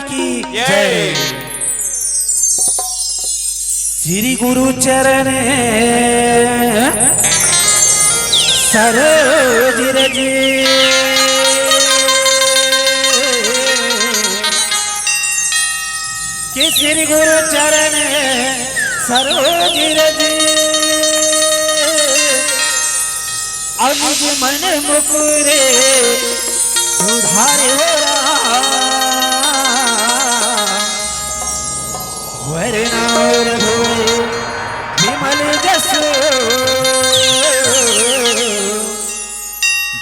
की जय। श्री गुरु चरण सरोज रज के श्री गुरु चरण सरोज रज अनुज मन मुकुरे सुधारे हो रहा वरना रघुवर विमल जस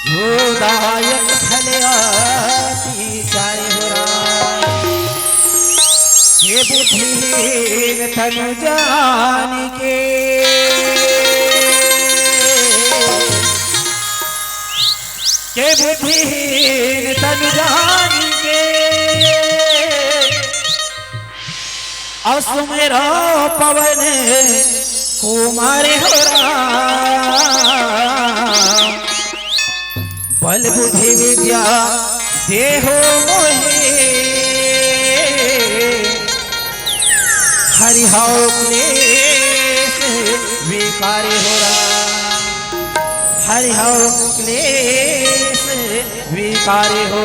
जो दायक फलयाती जाय हो रहा ये बुद्धिहीन तनु जान के बुद्धिहीन तनु जान के असुमेरा पवन कुमार हो बल बुद्धि विद्या देहो मोहे हरिहौ क्लेश विकार हो हरिहौ क्लेश विकार हो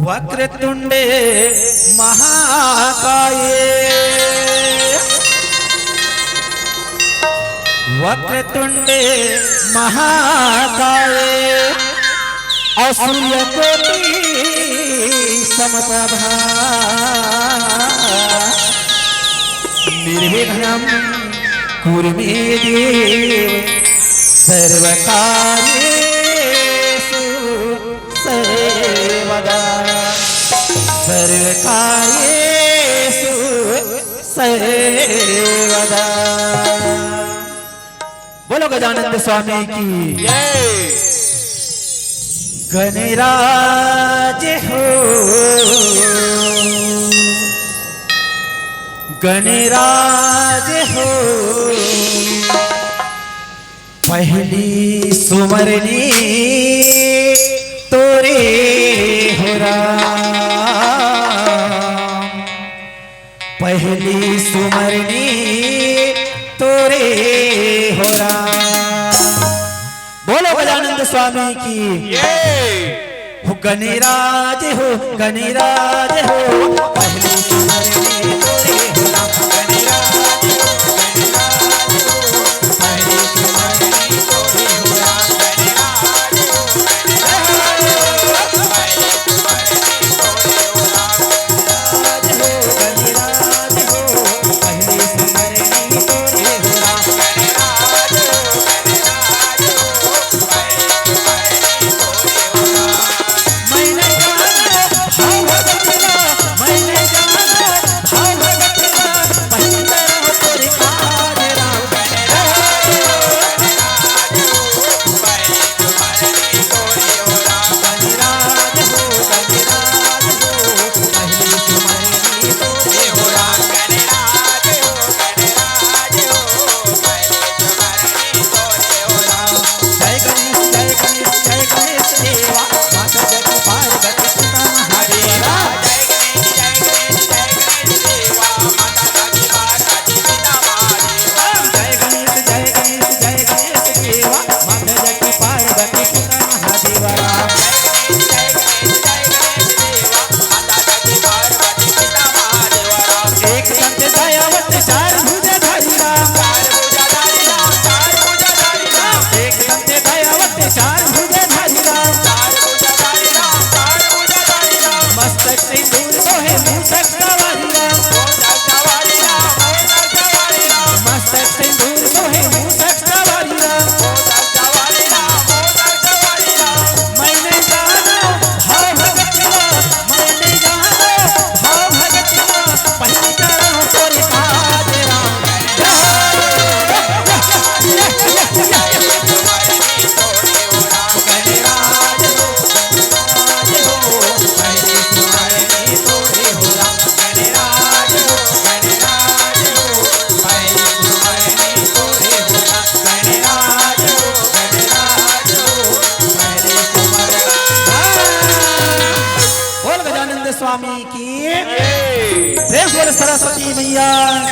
वक्रतुंड महाकाय वक्रतुंड महाकाय असूर्य कोटि समप्रभा निर्विघ्नं कुरु मे देव सर्वकार्येषु सर्वदा सर्वकार्येषु सर्वदा। बोलो गजानंद स्वामी की जय। गणराज हो गणराज हो पहली सुमरनी तोरे हो पहली सुमरनी तोरे हो बोलो गजानंद स्वामी की हो गणराज हो गणराज हो पहली सुमरनी तोरे हो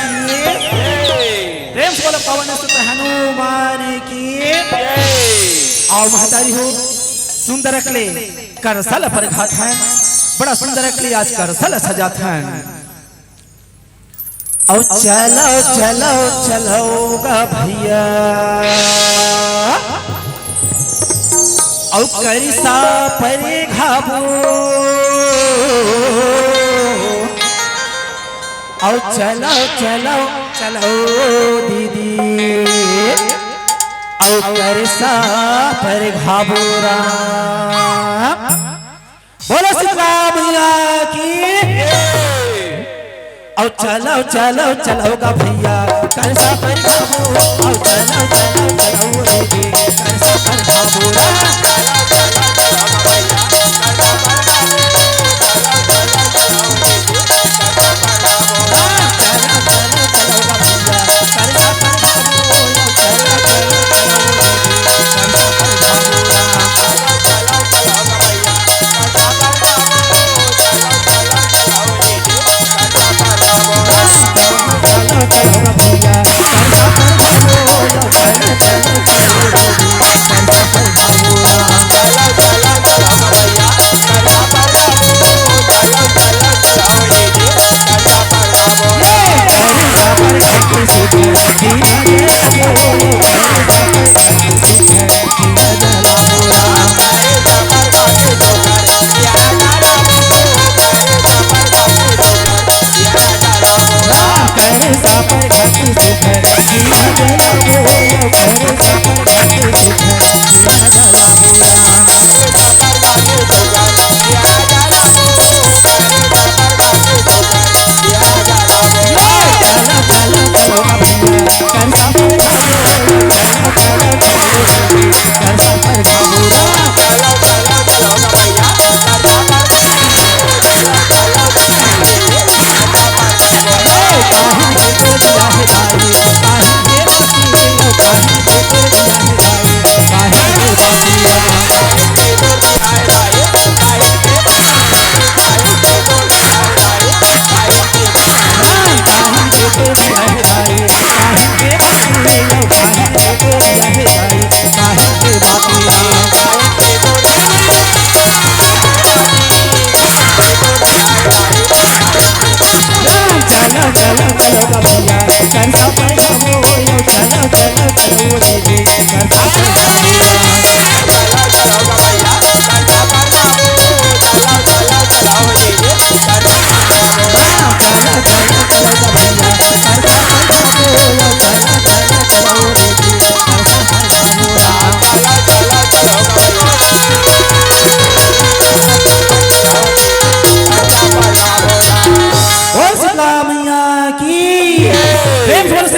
की प्रेम से बोलो पवन सुत हनुमान की। आओ महतारी हो सुंदर अकले करसल पर घात है, बड़ा सुंदर अकले आज करसल सजात है। आओ चलो चलो चलो गा भैया, औ करिसा परे घाबो, औ चलो चलो चलो दीदी, औ करिसा परे घाबोरा। बोलो सीताराम मैया की। औ चलो चलो चलो गा भैया करिसा परे घाबो, औ चलो चलो चलो दीदी करिसा परे घाबोरा।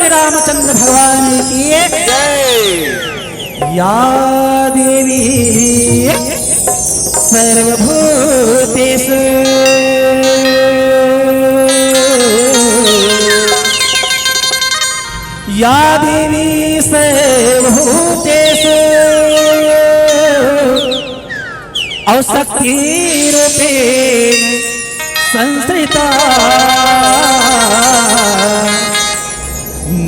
रामचंद्र भगवान की या देवी सर्वभूतेषु या देवी सर्वभूतेषु औशक्ति रूपेण संस्थिता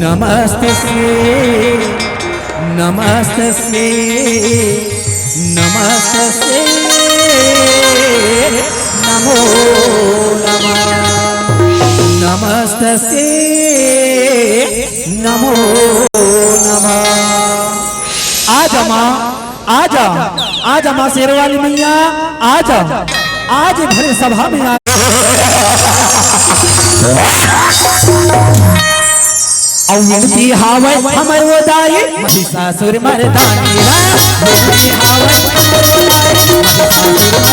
नमस्तस्यै नमस्तस्यै नमस्तस्यै नमो नमः नमस्तस्यै नमो नमः। आजा माँ आजा, आजा माँ शेरवाली मैया आजा, आज भरे सभा में आ विनती हावै हमर वो दाई महिषासुर मर्दानी विनती हावै हमर वो दाई महिषासुर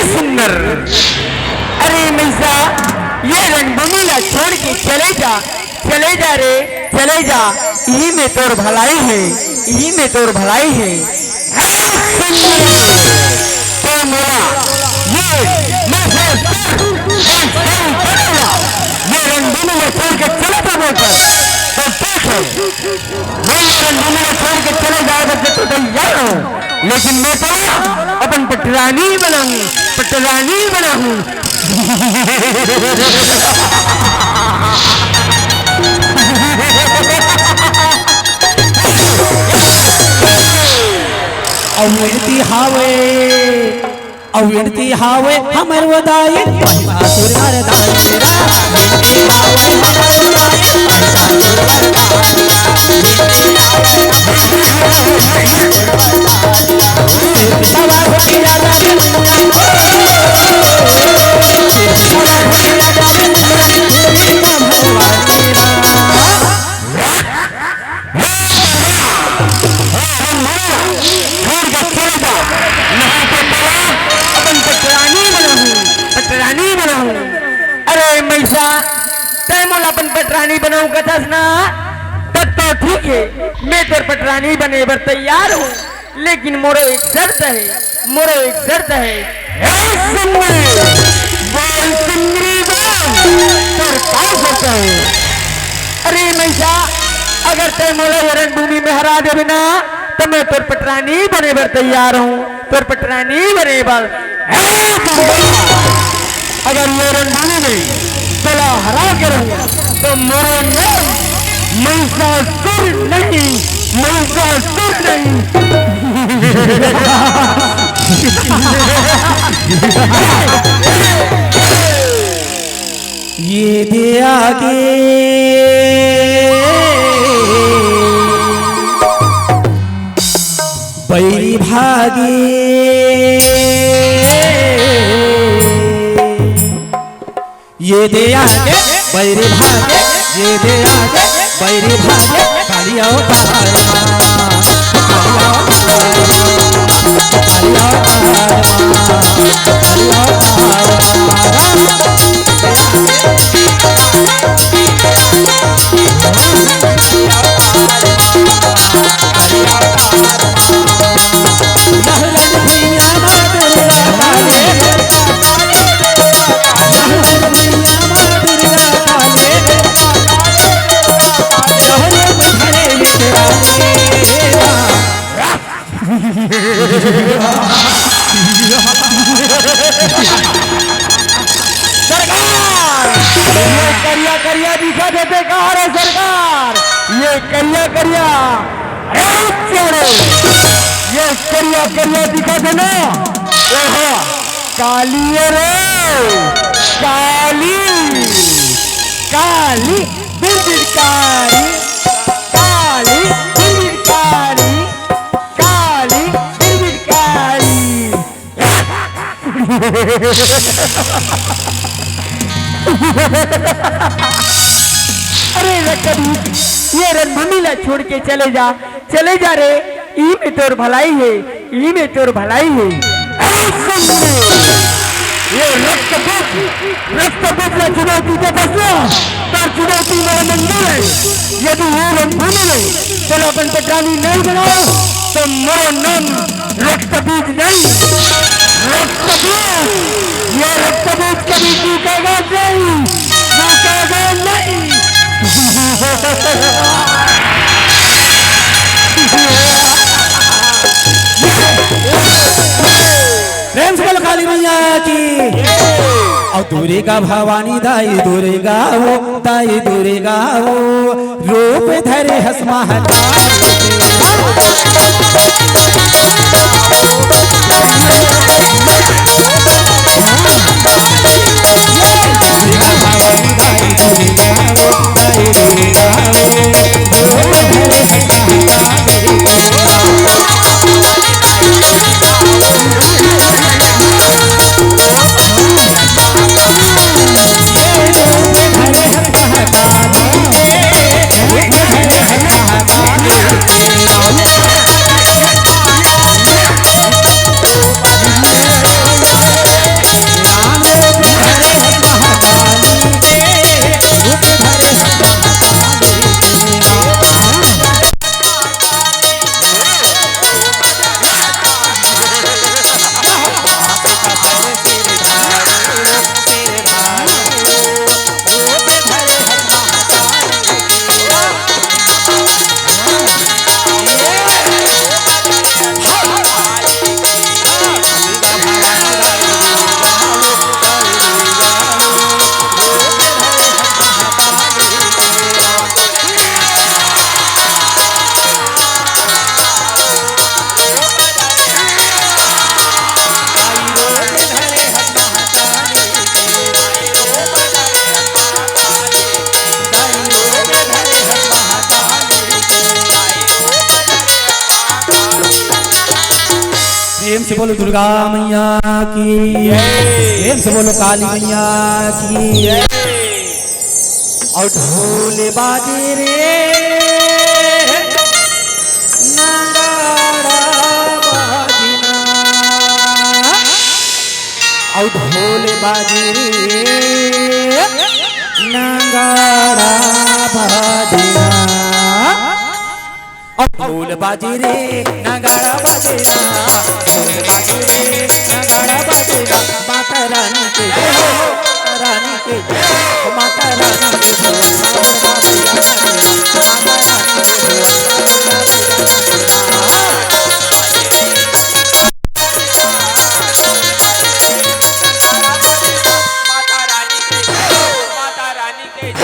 सुंदर। अरे मिर्जा ये रणभूमि छोड़ के चले जा रे चले जा, यही में तोर भलाई है, ई में तोर भलाई है। तो मेरा ये रंगीनी में छोड़ के चले तो बोलकर तो ठीक है, मैं रंगीनी में छोड़ के चले जाएगा तो तैयार हूँ, लेकिन मैं तो अपन पटरानी बनाऊँ, पटरानी बनाऊँ। अविणती हावे हमर वदाई असुर दाई तेरा विणती हावे हमर वदाई अपन पटरानी बनाऊं कथस ना, तब तो ठीक है, मैं तेरे पटरानी बने बर तैयार हूँ, लेकिन मोरो एक शर्त है, मोरो एक शर्त है। अरे मैसा, अगर तय मोला वरण भूमि में हरा दे बिना तो मैं तेरे पटरानी बने बर तैयार हूँ, तेरे पटरानी बने बर। अगर ये रणभूमि में चला हरा के रहूंगा तो मेरा नाम महिषासुर नहीं, महिषासुर नहीं। ये दे आगे बैरी भागे, ये दे आगे बैरी भागे, ये दे आगे बैरी भागे, कालिया करिया करिया दिखा देते कहा रे सरकार, ये करिया करिया ये करिया करिया दिखा देना, ओहो काली रे काली काली बिरबिरकारी, काली बिरबिरकारी, काली बिरबिरकारी। अरे रकबीर, ये रणभूमि ला छोड़ के चले जा रे, ई में तोर भलाई है, ई में तोर भलाई है। ये रक्तबीज ला चुनौती दे बसना, तार चुनौती मेरा मंजूर है। यदि ये रणभूमि में चलो अपन पटरानी नहीं बनाओ तो मेरा नाम रक्तबीज नहीं, रक्तबीज, ये रक्तबीज कभी टूटेगा नहीं, टूटेगा नहीं। प्रेम से बोलो काली मैया की। और दुर्गा भवानी दाई दुर्गा वो, दाई दुर्गा वो, रूप धरे हसमा प्रेम से बोलो दुर्गा मैया की, प्रेम से बोलो काली मैया की। और ढोल बाजे रे नगाड़ा बाजना, और ढोल बाजे रे नगाड़ा बाजना, और ढोल बाजे रे नगाड़ा बाजना, ढोल बाजे रे नगाड़ा बाजना। माता रानी के जय हो, माता रानी के जय हो, माता रानी के जय हो, माता रानी के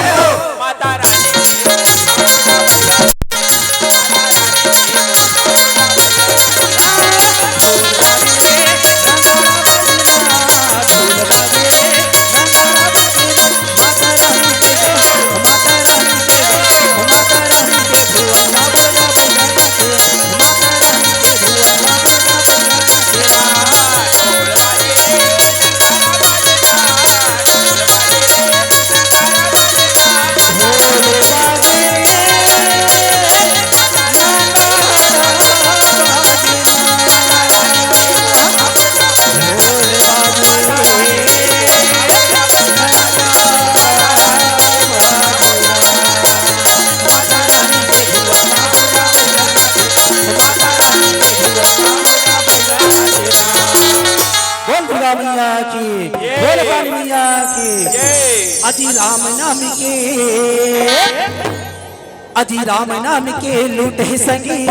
अजी राम नाम के लूट है सगी,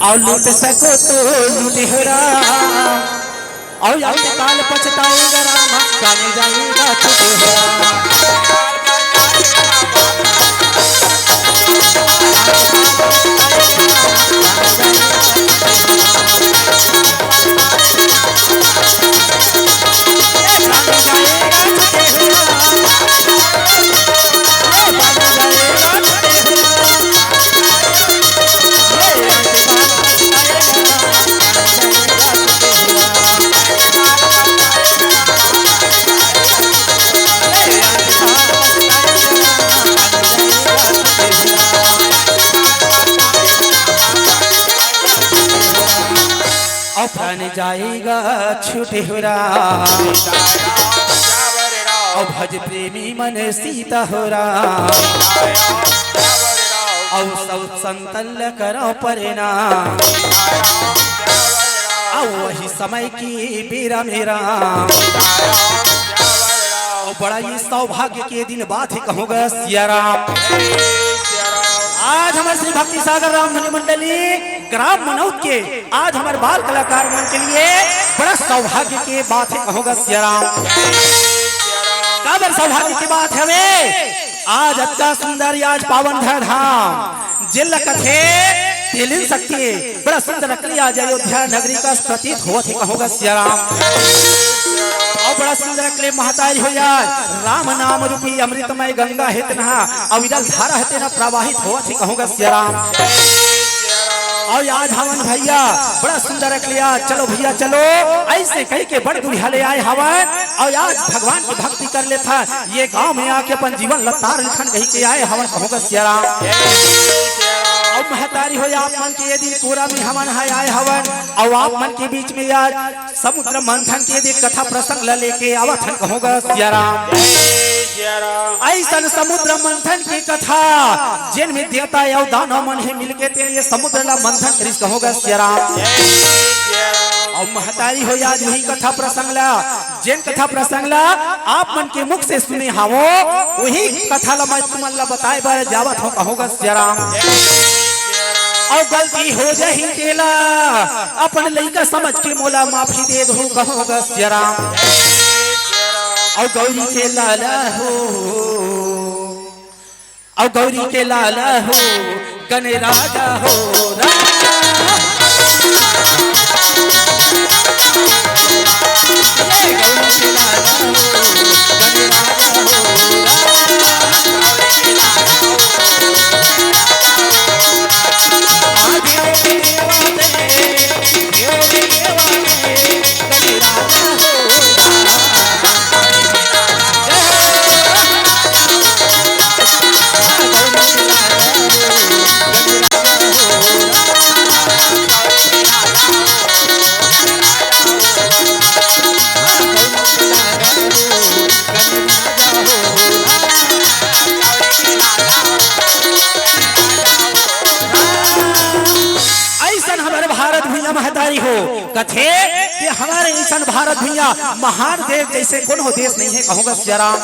और लूट सको तो लूट हरा, और काल पछताएगा राम, जाने जाएगा छुटे जाएगा छूटे हो और भज प्रेमी मन सीता हो और सब संतल करो परेना, और वही समय की बेरा मेरा, और बड़ा ही सौभाग्य के दिन बात ही कहूँगा सिया राम। आज हमारे श्री भक्ति सागर राम धनी मंडली ग्राम मनौत के आज हमारे बाल कलाकार मन के लिए बड़ा सौभाग्य की बात है कहूँगा सिया राम। काबर सौभाग्य की बात है वे, आज अच्छा सुंदर आज पावन धाम जिल कथे तेलिन सकती बड़ा सुंदर नकली आज अयोध्या नगरी का प्रतीत हुआ थी कहूँगा सिया राम। और बड़ा सुंदर अकले महतारी हो जाए राम नाम रूपी अमृतमय गंगा हित नहा अविरल धारा हित न प्रवाहित हुआ थी कहूँगा सिया राम। और आज हवन भैया बड़ा सुंदर अकलिया, चलो भैया चलो ऐसे कहीं के बड़े दुनिया ले आए हवन, और आज भगवान की भक्ति कर लेता ये गांव में आके अपन जीवन लतार लिखन कहीं के आए हवन कहूँगा सिया राम। और महतारी हो आप मन के ये दिन पूरा में हमन है आए हवन, और आप मन के बीच में आज समुद्र मंथन के दिन कथा प्रसंग ल लेके आवत हन कहूँगा सिया राम। ऐसा समुद्र मंथन की कथा जिन में देवता या दानव मन है मिलके तेरे ये समुद्र ला मंथन करिस कहूँगा सिया राम। और महतारी हो आज वही कथा प्रसंग ला जिन कथा प्रसंग ला आप मन के मुख से सुने हावो वही कथा ला मैं तुमन ला बताए बार जावत हो कहूँगा सिया राम। और गलती हो जाही तेला अपन लइका समझ के मोला माफी दे दो कहूँगा सिया राम। और गौरी के लाला हो, और गौरी के लाला हो गणे राजा हो महतारी हो कथे कि हमारे ईशान भारत भैया महान देश जैसे कोनो देश नहीं है कहूँगा सियाराम।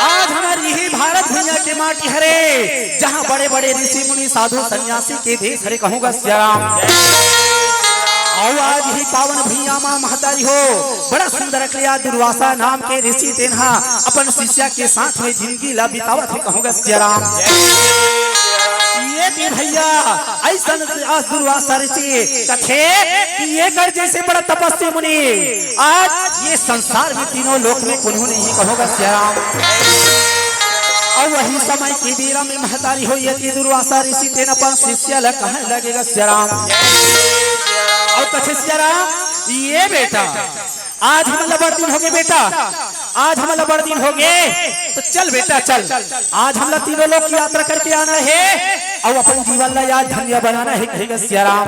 आज हमारे यही भारत भैया के माटी हरे जहाँ बड़े बड़े ऋषि मुनि साधु सन्यासी के देश हरे कहूँगा सियाराम। और आज ही पावन भैया माँ महतारी हो बड़ा सुंदर अकलिया दुर्वासा नाम के ऋषि तेन्हा अपन शिष्या के साथ में जिंदगी ला बितावत है कहूँगा सियाराम। ये भी भैया ऐसा आज दुर्वासा ऋषि कथे कि ये कर जैसे बड़ा तपस्वी मुनि आज ये संसार में तीनों लोक में कुछ नहीं कहूँगा सियाराम। और वही समय की बीरा में महतारी हो ये दुर्वासा ऋषि तेन अपन शिष्य ला कहने लगेगा सियाराम। और कथे सियाराम ये बेटा आज हम बड़ दिन हो गए बेटा, आज हम बड़ दिन हो गए तो चल बेटा चल, आज हम तीनों लोग की यात्रा करके आना है और अपन जीवन ला याद धन्य बनाना है कहेगा सियाराम।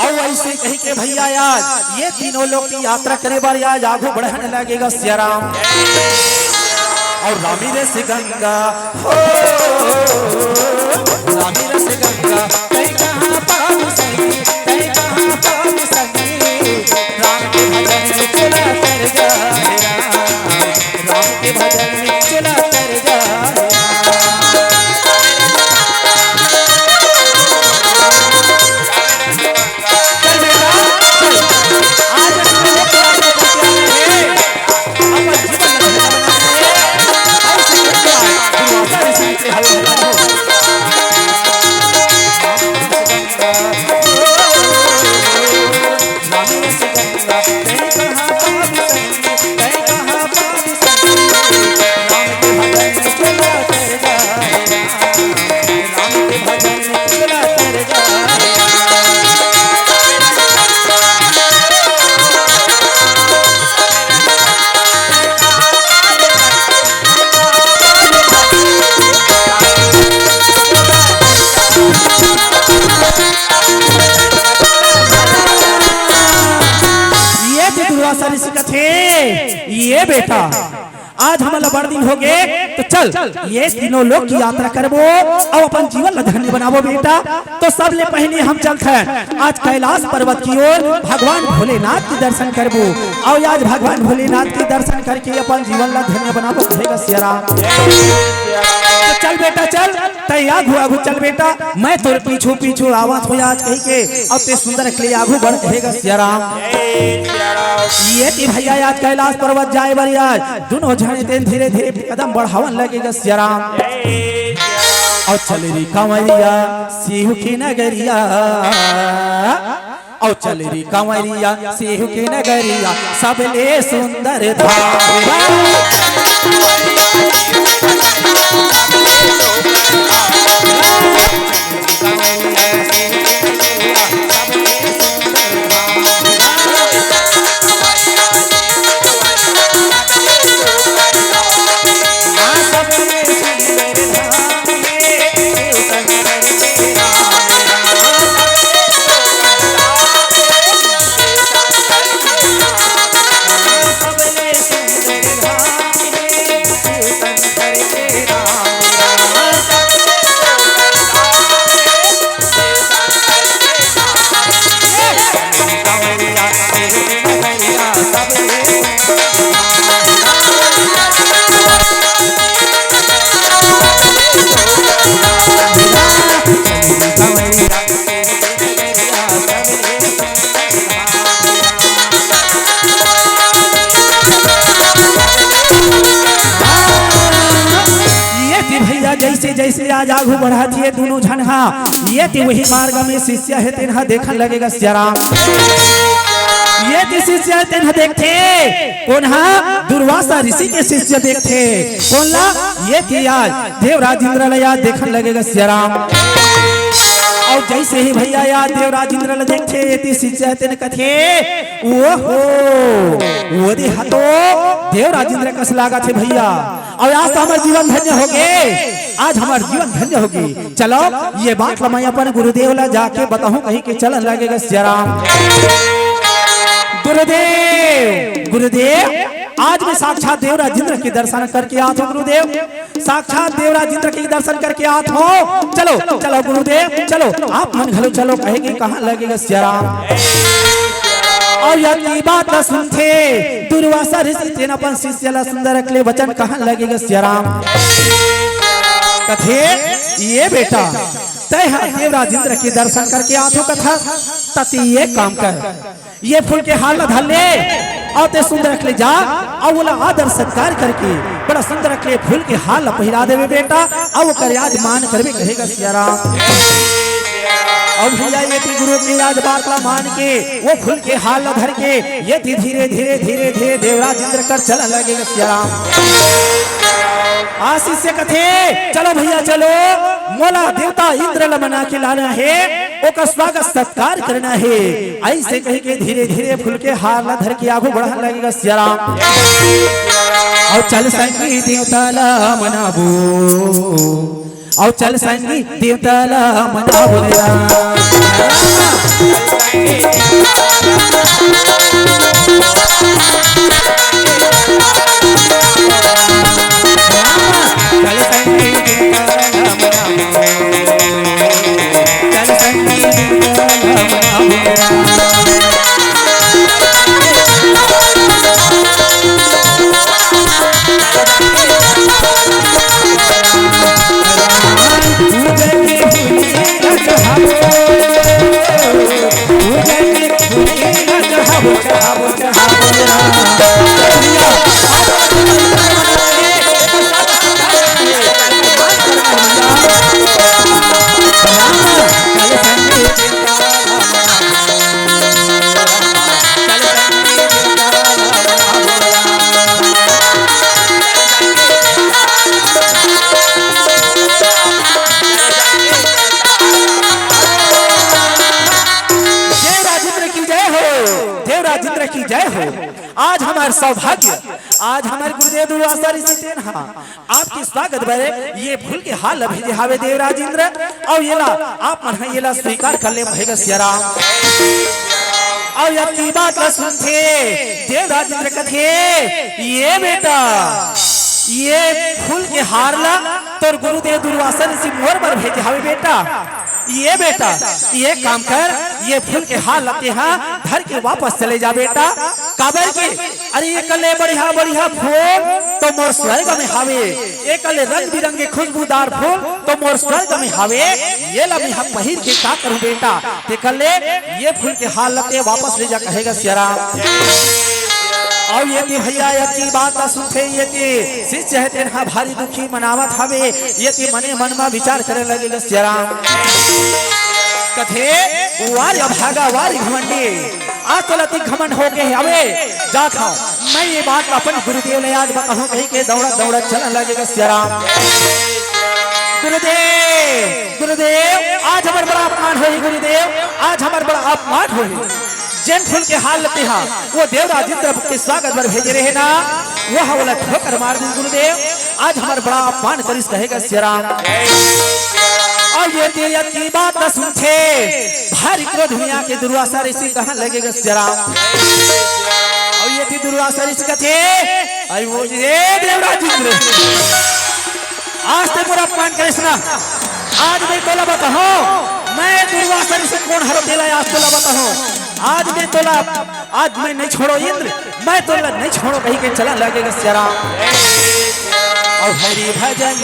और ऐसे कही के भैया याद ये तीनों लोग की यात्रा करे बार याद आगू बढ़ाने लगेगा सियाराम। और रामी रस गंगा हो रामी रस गंगा कहीं कहाँ पाऊ सही कहीं कहाँ पाऊ सही राम के भजन में चला कर जाए राम के भजन में चला कर जाए। ये बेटा आज हमारा बड़ दिन हो गए तो चल ये तीनों लोग की यात्रा करबो और अपन जीवन धन्य बनाबो बेटा। तो सबले पहले हम चलते हैं आज कैलाश पर्वत की ओर भगवान भोलेनाथ के दर्शन करबो और आज भगवान भोलेनाथ के दर्शन करके अपन जीवन धन्य बनाबो कहेगा सियाराम। तो चल बेटा चल तैयार हुआ आगू चल बेटा मैं तोर पीछू पीछू आवाज हो आज कही के अब ते सुंदर के लिए आगू बढ़ कहेगा सियाराम। ये ती भैया आज कैलाश पर्वत जाए बारी आज दोनों जने तेन धीरे धीरे कदम बढ़ावन लगेगा सियाराम। और चल री कांवरिया सिंह की नगरिया और चल री कांवरिया सिंह की नगरिया सबले सुंदर धाम जैसे जैसे आज आगू बढ़ा दिए दोनों झनहा ये थी वही मार्ग में शिष्य है तेनहा देखने लगेगा सियाराम। ये थी शिष्य है तेनहा देखते कौन हा दुर्वासा ऋषि के शिष्य देखते कौन ला ये थी आज देवराजेंद्र ला याद देखने लगेगा सियाराम। और जैसे ही भैया याद देवराजेंद्र ला देखते ये थी शिष्य है तेन कथे ओहो वो दे हतो देवराजेंद्र कस लागा थे भैया और आज तो हमारे जीवन धन्य हो गए आज हमारे जीवन धन्य होगी। चलो ये बात मैं अपन गुरुदेव ला जाके बताऊं कहीं के चलन लगेगा सियाराम। गुरुदेव गुरुदेव आज मैं साक्षात देवराज इंद्र के दर्शन करके आत हूँ गुरुदेव, साक्षात देवराज इंद्र के दर्शन करके आत हूँ। चलो चलो गुरुदेव चलो, आप मन घलो चलो, कहेंगे कहाँ लगेगा सियाराम। और यह बात न सुनते दुर्वासा ऋषि तेन अपन शिष्य सुंदर अकले वचन कहाँ लगेगा सियाराम। कथे ये बेटा तय देवराज इंद्र के दर्शन करके आतो कथा तती ये काम कर, ये फूल के हाल न धर ले और ते सुंदर अकले जा और बोला आदर सत्कार करके बड़ा सुंदर अकले फूल के हाल पहिरा देवे बेटा, और कर आज मान करवे कहेगा सियाराम। और भैया ये थी गुरु की आज बात मान के वो फूल के हाल धर के ये थी धीरे धीरे धीरे धीरे देवराज इंद्र कर चला लगेगा सियाराम। आशीष से कथे चलो भैया चलो, मोला देवता इंद्र ल मना के लाना है, ओका स्वागत सत्कार करना है। ऐसे कह के धीरे धीरे फूल के हाल धर के आगू बढ़ा लगेगा सियाराम। और चल संगी देवता ला मनाबो, और चल संगी देवता ला मनाबो की जय हो। आज हमारे सौभाग्य, आज हमारे गुरुदेव दुर्वासा ऋषि तेन आपकी स्वागत बरे ये फूल के हाल भेजे हावे देवराज इंद्र, और येला आप मन येला स्वीकार कर ले भैया सियाराम। और यह की बात सुनते देवराज इंद्र कथे ये बेटा ये फूल के हार ला तोर गुरुदेव दुर्वासा ऋषि मोर पर भेजे हावे बेटा, ये बेटा ये काम कर, ये फूल के हाल लते हाँ धर के वापस चले जा बेटा। काबर के अरे ये कले बढ़िया बढ़िया फूल तो मोर स्वर्ग में हावे, ये कले रंग बिरंगे खुशबूदार फूल तो मोर स्वर्ग में हावे, ये ला हम पहिर के का करूं बेटा। ते कले ये फूल के हाल लते वापस ले जा कहेगा सियाराम। और ये थी भैया की बात सुनते ये थी शिष्य है तेन भारी दुखी मनावत हवे, ये थी मने मन में विचार करे लगेगा सियाराम। कथे वारी भागा वारी घमंडी आज तो लती घमंड हो गए हवे जात हूं मैं, ये बात अपन गुरुदेव ने आज बताऊं कहीं के दौड़ा दौड़ा चलने लगेगा सियाराम। गुरुदेव गुरुदेव आज हमार बड़ा अपमान होई, गुरुदेव आज हमार बड़ा अपमान होई। जैन फूल के हाल लेते हैं वो देवराज इंद्र के स्वागत पर भेजे रहे ना, वो हवला ठोकर मार दी गुरुदेव, आज हमार बड़ा अपमान करिस कहेगा सियाराम। और ये तेरी की बात न सुनते भारी क्रोध दुनिया के दुर्वासा ऋषि कहाँ लगेगा सियाराम। और ये थी दुर्वासा ऋषि का थे आई वो ये देवराज इंद्र आज तक पूरा अपमान करिस ना, आज मैं तोला बताऊं मैं दुर्वासा ऋषि कौन हरो तेला आज तोला बताऊं, आज मैं तोला आज मैं नहीं छोड़ो इंद्र, मैं तोला नहीं छोड़ो कहीं के चला लगेगा सियाराम। और हरि भजन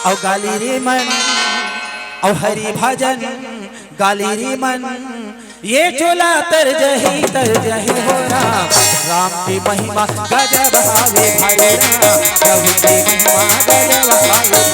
और गाली रे मन, और हरि भजन गाली रे मन, ये चोला तर जही हो राम की महिमा गजब हावे भारे प्रभु की महिमा गजब हावे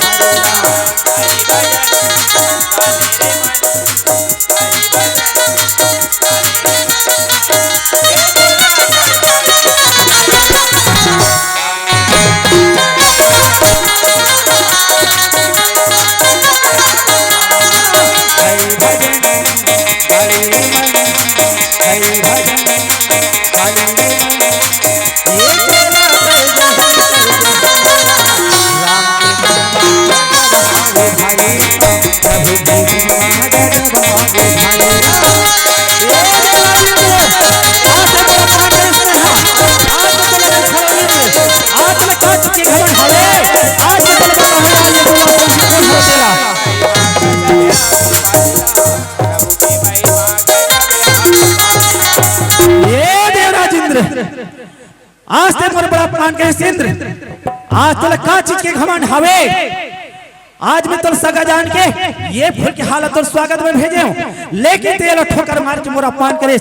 आज ते मोर बड़ा अपमान कहे इंद्र, आज तोला का चीज के घमंड हवे? आज मैं तोर सगा जान के ये फूल की हालत और स्वागत में भेजे हूँ, लेकिन तेरा ठोकर मार के मोरा अपमान करे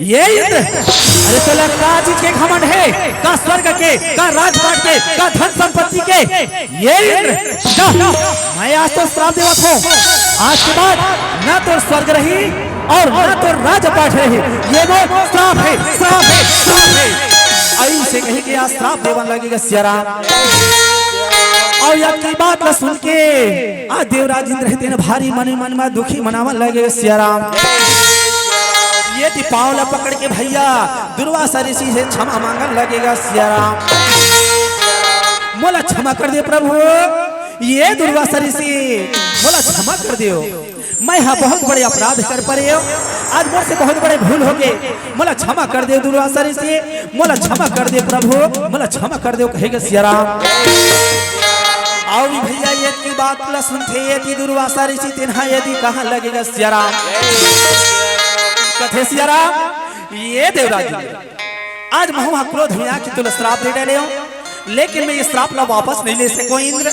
ये इंद्र। अरे तोला का चीज के घमंड है? का स्वर्ग के, का राजपाट के, का धन संपत्ति के? ये इंद्र मैं आज तो श्राप देवत हूँ, आज के बाद न तो स्वर्ग रही और न तो राजपाट रही। ये वो श्राप है, श्राप है, श्राप है। ऐसे कही के आज श्राप देवन लगेगा सियाराम। और यह की बात न सुन के आज देवराज इंद्र रहते न भारी मने मन में दुखी मनावन लगे सियाराम। ये दीपावला पकड़ के भैया दुर्वासा ऋषि से क्षमा मांगन लगेगा सियाराम। मोला क्षमा कर दे प्रभु, ये दुर्वासा ऋषि मोला क्षमा कर दियो, मैं हाँ बहुत बड़े अपराध कर पड़े हो, आज मोर से बहुत बड़े भूल हो गए, मोला क्षमा कर दे दुर्वासा ऋषि, मोला क्षमा कर दे प्रभु, मोला क्षमा कर दे कहेगा सियाराम। आओ भी भैया ये की बात ला सुनते यदि दुर्वासा ऋषि तेना यदि कहाँ लगेगा सियाराम। कथे सियाराम ये देवराज आज महुआ क्रोध में आके तुला श्राप दे डाले हो, लेकिन मैं ये श्राप ला वापस नहीं ले सकूं इंद्र,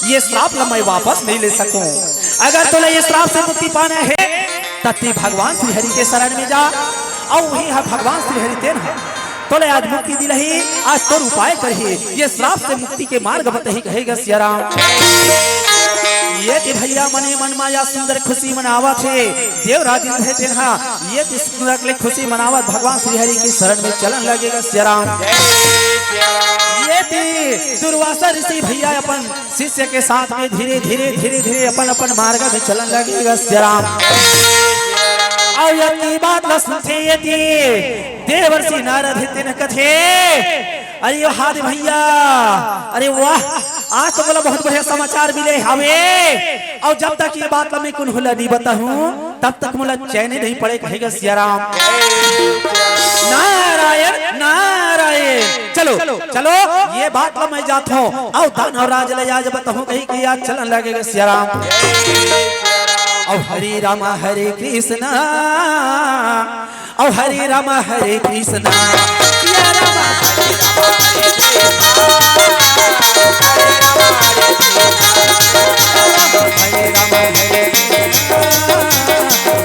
ये श्राप ला मैं वापस नहीं ले सकूं। अगर तुला ये श्राप से मुक्ति पाना है तत्ती भगवान श्री हरि के शरण में जा, और वही है भगवान श्री हरि तेना तोले आज मुक्ति दिलही, आज तोर उपाय करही, ये श्राप से मुक्ति के मार्ग बताही कहेगा सियाराम। ये ती भैया मने मन माया सुंदर खुशी मनावत है, देवराज इंद्र है तेना ये ती सुंदर ले खुशी मनावत भगवान श्री हरि के शरण में चलन लगेगा सियाराम। ये ती दुर्वासा ऋषि भैया अपन शिष्य के साथ में धीरे धीरे धीरे धीरे अपन अपन मार्ग में चलन लगेगा सियाराम। और ये बात न सुनते यदि देवर्षि नारद हिते न कथे, अरे हाथ भैया, अरे वाह आज तो बोला बहुत बढ़िया समाचार मिले हमें, और जब तक ये बात मैं कुन होला नहीं बताऊं तब तक मुला चैन नहीं पड़े कहेगा सियाराम। नारायण नारायण चलो चलो ये बात ला मैं जाता हूँ, और दानव राज ले आज बताऊं कहीं कि आज चलन लगेगा सियाराम। और हरे राम हरे कृष्णा, और हरे राम हरे कृष्णा, सिया राम हरे राम हरे कृष्णा, हरे राम हरे कृष्णा, हरे राम हरे कृष्णा,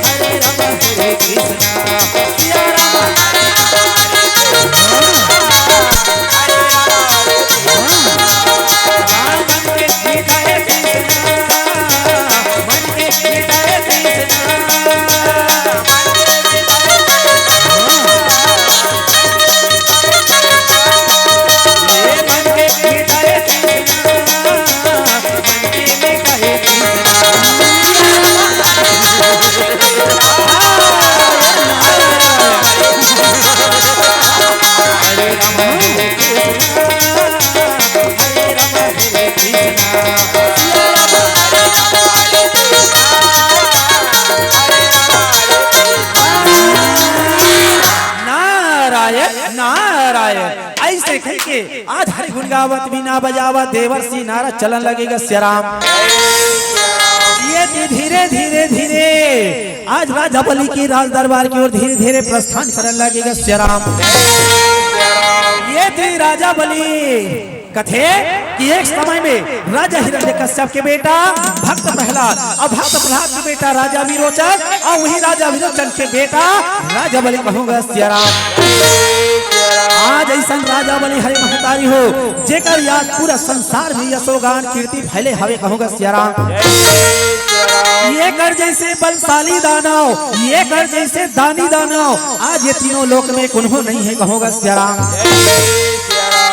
हरे राम हरे कृष्णा, सिया राम हरे राम हरे कृष्णा, हरे राम हरे कृष्णा, राम मन के सीता है कृष्णा, मन के सीता है कृष्णा, ऐसे कह के आज हरि गुण गावत बिना बजावत देवर्षि नारद चलन लगेगा सियाराम। ये धीरे धीरे धीरे आज राजा बलि की राज दरबार की ओर धीरे धीरे प्रस्थान करने लगेगा सियाराम। ये थी राजा बलि कथे कि एक समय में राजा हिरण्यकश्यप के बेटा भक्त प्रहलाद, और भक्त प्रहलाद के बेटा राजा विरोचन, और वही राजा विरोचन के बेटा राजा बलि कहूंगा सियाराम। आज ऐसा राजा बलि हरे महतारी हो जेकर याद पूरा संसार में यशोगान कीर्ति फैले हवे कहूंगा सियाराम। ये कर जैसे बलशाली दानव, ये कर जैसे दानी दानव, आज ये तीनों लोक में कुन्हो नहीं है कहूंगा सियाराम।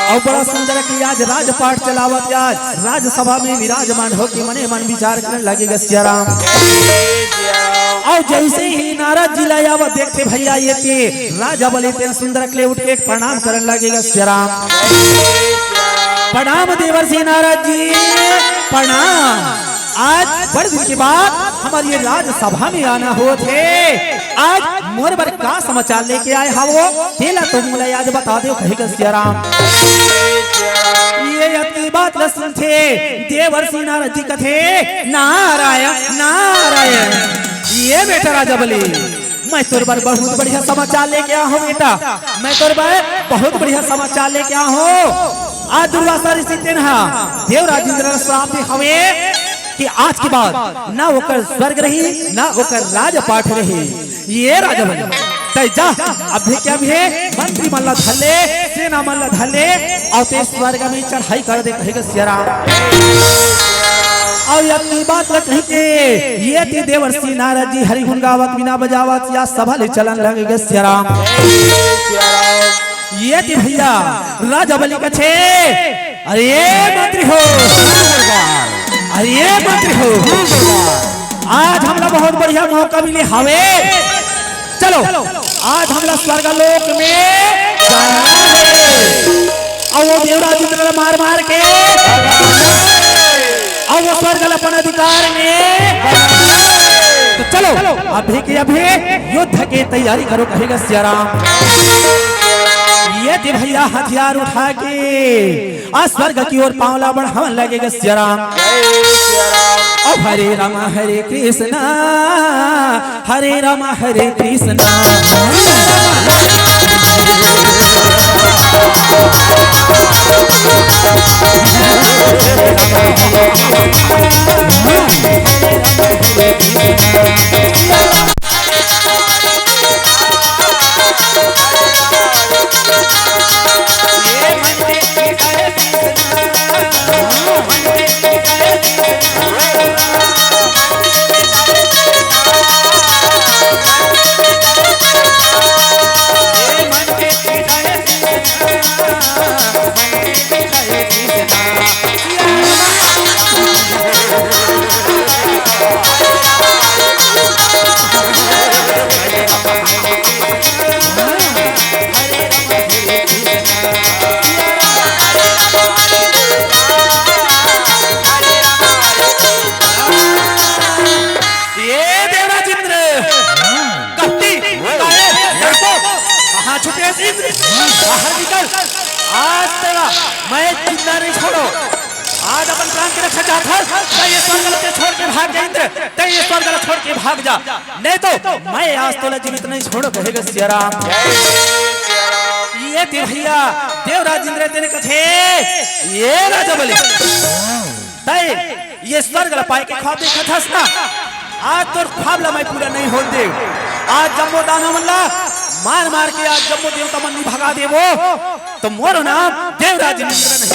और बड़ा सुंदर की आज राजपाट चलावत आज राजसभा में विराजमान हो के मने मन विचार करने लगेगा सियाराम। और जैसे ही नारद जी लाया वो देखते भैया ये के राजा बलि तेन सुंदर के उठ के प्रणाम करने लगेगा सियाराम। प्रणाम देवर्षि नारद जी प्रणाम। आज बड़े दिन के बाद हमारी ये राजसभा में आना हो थे, आज मोर बर का समाचार लेके आए हो तेला तो मुला याद बता दो कहेगा सियाराम। ये अपनी बात न सुनते देवर्षि नारद जी कथे नारायण नारायण। ये बेटा राजा बलि मैं तोर बार बहुत बढ़िया समाचार लेके आया हूँ बेटा। मैं तोर बार बहुत बढ़िया समाचार लेके आया हूँ। आज दुर्वासा ऋषि तेनहा देवराज इंद्र श्राप दे हवे कि आज के बाद ना ओकर स्वर्ग रही ना ओकर राजपाठ रही। ये राजा बन तय जा अभी क्या भी मंत्री मल्ला धले सेना मल्ला धले और ते स्वर्ग में चढ़ाई कर दे कहेगा सियारा। और अपनी बात न कही के ये थी देवर्षि नारद जी हरि गुण गावत बिना बजावत या सभा ले चलन लगेगा सियाराम। ये थी भैया राजा बलि कछे अरे मंत्री हो अरे मंत्री हो आज हमला बहुत बढ़िया मौका मिले हवे। चलो आज हमला स्वर्ग लोक में जाना है और वो देवराज इंद्र मार मार के और वो स्वर्ग अपन अधिकार में। तो चलो अभी के अभी युद्ध की तैयारी करो कहेगा सियाराम। ये थे भैया हथियार उठा के आज स्वर्ग की ओर पांवला बढ़ावन लगेगा सियाराम। और हरे राम हरे कृष्णा हरे राम हरे कृष्णा। आज तेरा मैं जिंदा नहीं छोड़ो। आज अपन प्राण की रक्षा चाहता है ये स्वर्ग के छोड़ के भाग जा इंद्र ते ये स्वर्ग छोड़ के भाग जा नहीं तो मैं आज तो जीवित नहीं छोड़ो कहेगा सियाराम। ये थे भैया देवराज इंद्र तेरे कथे ये राजा बलि तय ये स्वर्ग पाए के ख्वाब देखा था ना आज तो ख्वाब मैं पूरा नहीं हो दे। आज जम्बो दाना मल्ला मार मार के आज जम्बो देवता मन भगा दे वो तो मोरो नाम देवराज इंद्र नहीं।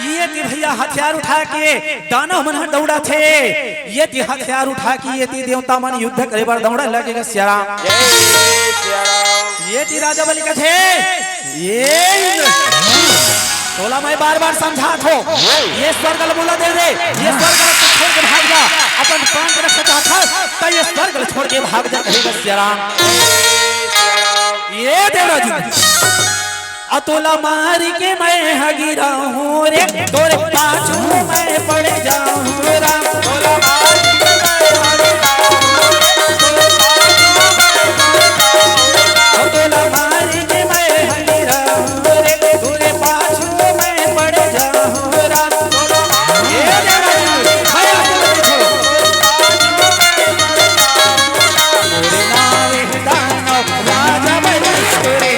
ये थी भैया हथियार उठा के दानव मन दौड़ा थे। ये थी हथियार उठा के ये थी देवता मन युद्ध करे बार दौड़ा लगेगा सियाराम। ये थी राजा बलि का थे ये तोला मैं बार बार समझात हो ये स्वर्ग बोला दे ये स्वर्ग छोड़ के भाग जा अपन प्राण की रक्षा चाहता तो ये स्वर्ग छोड़ के भाग जा कहेगा सियाराम। ये देवराज अतोला मारी के मैं हगिरा हूँ रे तोरे पाछू मैं पड़ जाऊँ राम। तोला मारी के मैं हगिरा हूँ तोला मारी के मैं हगिरा हूँ रे तोरे पाछू मैं पड़ जाऊँ राम। ये देवराज भैया तोरे नाम दानव राजा बलि तोरे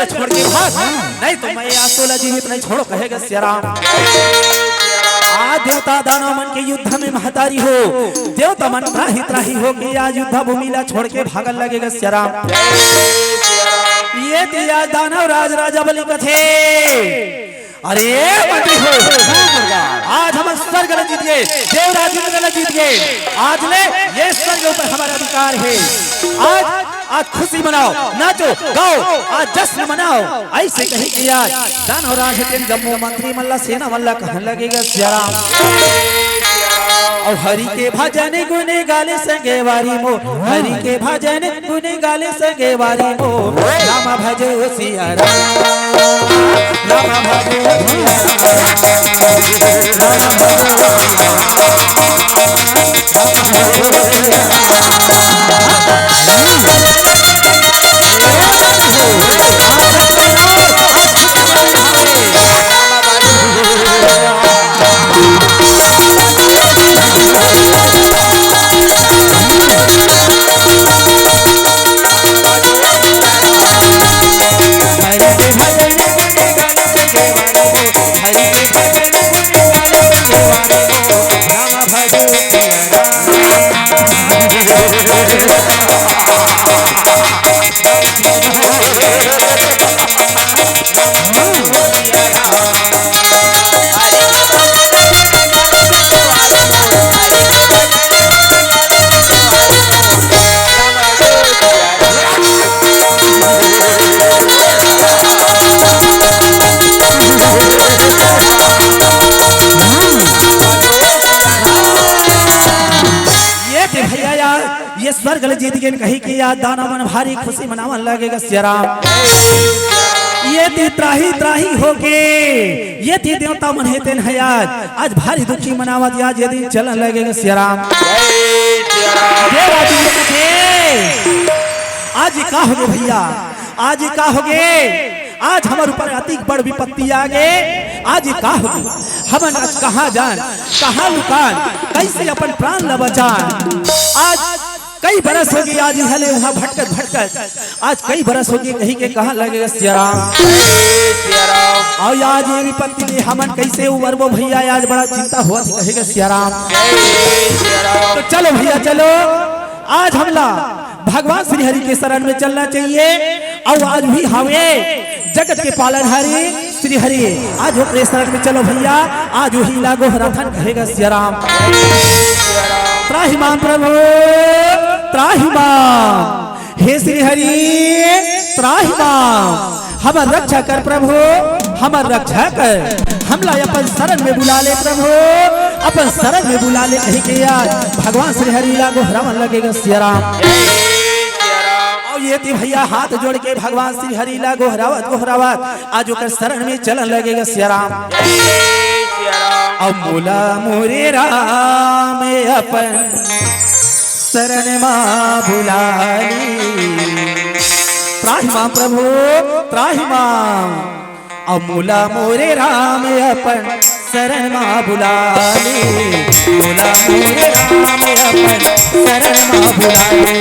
छोड़ के भाग नहीं तो मैं आज तो जीवित नहीं छोड़ो कहेगा सियाराम। आज देवता दानव मन के युद्ध में महतारी हो देवता मन त्राही त्राही हो के आज युद्ध भूमिला छोड़ के भागल लगेगा सियाराम। ये दिया दानव राज राजा बलि कथे अरे मंत्री हो, आज हम स्वर्ग न जीत गए, देवराज इंद्र न जीत गए, आज ले ये स्वर्ग ऊपर हमारा अधिकार है। आज खुशी मनाओ, नाचो गाओ, आज जश्न मनाओ। ऐसे कहीं कि आज दानव राज तेन जम्मू मंत्री मल्ला सेना मल्ला कहने लगेगा सिया राम। और हरि के भजन गुने गाले संगे वारी मो, हरि के भजन गुने गाले संगे वारी मो, राम भजो सिया राम, राम भजो सिया ये स्वर्ग जीत गए कही कि याद दाना मन भारी खुशी मनावन लगेगा सिया राम। ये ती त्राही त्राही होके ये ती देवता मन हेते है आज भारी दुखी मनावत आज ये दिन चलन लगेगा सिया राम। आज का हो गए भैया, आज का हो गए, आज हमारे ऊपर अति बड़ विपत्ति आ गए, आज का हो गए, हमन आज कहाँ जान, कहाँ लुकान, कैसे अपन प्राण न बचान। आज कई बरस हो गई आज हले वहाँ भटकत भटकत, आज कई बरस हो गई कहीं के कहाँ लगेगा सिया राम। और आज ये विपत्ति में हमन कैसे उबरबो भैया, आज बड़ा चिंता हुआ कहेगा सिया राम। तो चलो भैया चलो, आज हमला भगवान श्री हरि के शरण में चलना चाहिए। और आज भी हवे जगत के पालनहारी श्री हरि, आज वो अपने शरण में चलो भैया, आज वही लागो रथन कहेगा सिया राम। त्राहिमाम प्रभु त्राहिमाम, हे श्री हरि त्राहिमाम, हमर रक्षा कर प्रभु, हमर रक्षा कर, हमला अपन शरण में बुला ले प्रभु, अपन शरण में बुला ले कहीं के यार भगवान श्री हरि लागो हरावन लगेगा सिया राम। और ये थी भैया हाथ जोड़ के भगवान श्री हरि लागो हरावत आज ओकर शरण में चलन लगेगा सिया राम। अब बोला मोरे राम अपन शरण माँ बुलाली, त्राहिमाम प्रभु त्राहिमाम, अमूला मोरे राम अपन शरण माँ बुलाली, बोला मोरे राम अपन शरण माँ बुलाली।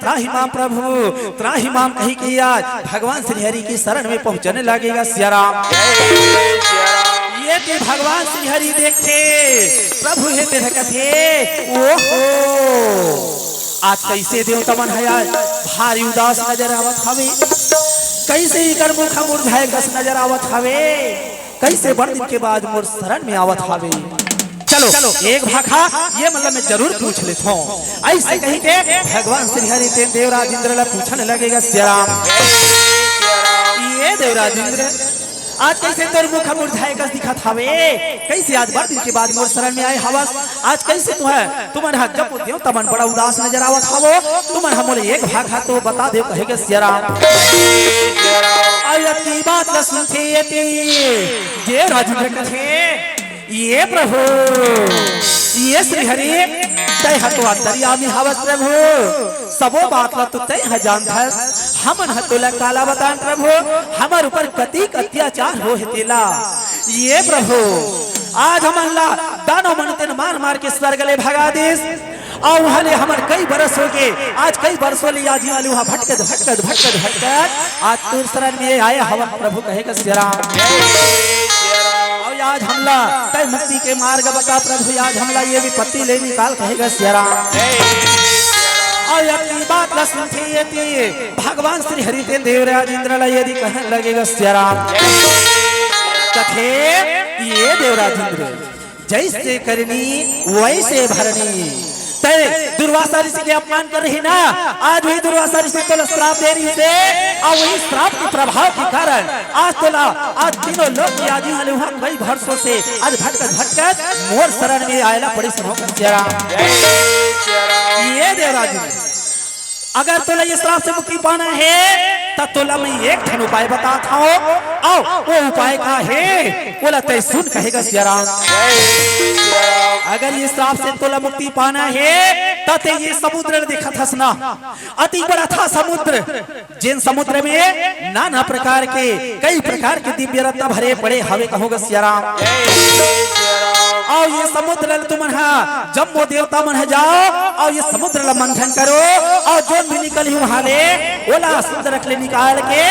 त्राहिमाम प्रभु त्राहिमाम कही कि आज भगवान श्री हरि की शरण में पहुंचने लगेगा सिया राम। ये कि भगवान श्री हरि देखे प्रभु हे तेरे कथे, ओहो आज कैसे देवता मन है आज भारी उदास नजर आवत हवे, कैसे ही कर मुख मुरझाए गस नजर आवत हवे, कैसे बड़ दिन के बाद मोर शरण में आवत हवे। चलो एक भाखा ये मतलब मैं जरूर पूछ लेता हूँ। ऐसे कहीं के भगवान श्री हरि देवराज इंद्र ला पूछने लगेगा श्याम, ये देवराज इंद्र आज कैसे तोर मुख मुरझाए कस दिखत हवे, कैसे आज बड़ दिन के बाद मोर शरण में आए हवस, आज कैसे तुम्हारे हाथ जब देव तमन बड़ा उदास नजर आवत हवो, तुम्हारे हमोले एक भाग हाथ तो बता दे कहेगा सियाराम। आयत की बात न सुनते ये राजेंद्र कहे ये प्रभु ये श्री हरि तय हतो अंतर्यामी हवस प्रभु, सबो बात ला तो तय है जानता है, हमन हतोला काला बतान प्रभु, हमार ऊपर कति अत्याचार हो हेतेला ये प्रभु, आज हमन ला दानो मनते मार मार के स्वर्ग ले भगा देस, और हले हमार कई बरस हो गए, आज कई बरसों ले आज आलू वहाँ भटकत भटकत भटकत भटकत आज तुर शरण में आया हवा प्रभु कहेगा श्रीराम। और आज हमला तय मुक्ति के मार्ग बता प्रभु, आज हमला ये विपत्ति ले निकाल कहेगा श्रीराम। और अपनी बात न सुनते भगवान श्री हरि देवराज इंद्र ला यदि कहने लगेगा श्रीराम, कथे ये देवराज इंद्र जैसे करनी वैसे भरनी, तय दुर्वासा ऋषि के अपमान कर रही ना, आज वही दुर्वासा ऋषि तो श्राप दे रही है, और वही श्राप के प्रभाव के कारण आज तो आज तीनों लोग आज वहाँ कई वर्षों से आज भटकत भटकत मोर शरण में आयला पड़ी सुनो ये देवराज, अगर तोला ये श्राप से मुक्ति पाना है तब तोला मैं एक ठन उपाय बताता हूँ, आओ वो उपाय का है बोला तय सुन कहेगा सियाराम। अगर ये श्राप से तोला मुक्ति पाना है तब ये समुद्र देखा था, अति बड़ा था समुद्र, जिन समुद्र में नाना प्रकार के कई प्रकार के दिव्य रत्न भरे पड़े हवे कहोगा सियाराम। और ये समुद्र तुम्हारा जम्मो देवता मन जाओ और ये समुद्र ला मंथन करो, और जो भी निकली वहां ले ओला सुंदर रख ले निकाल के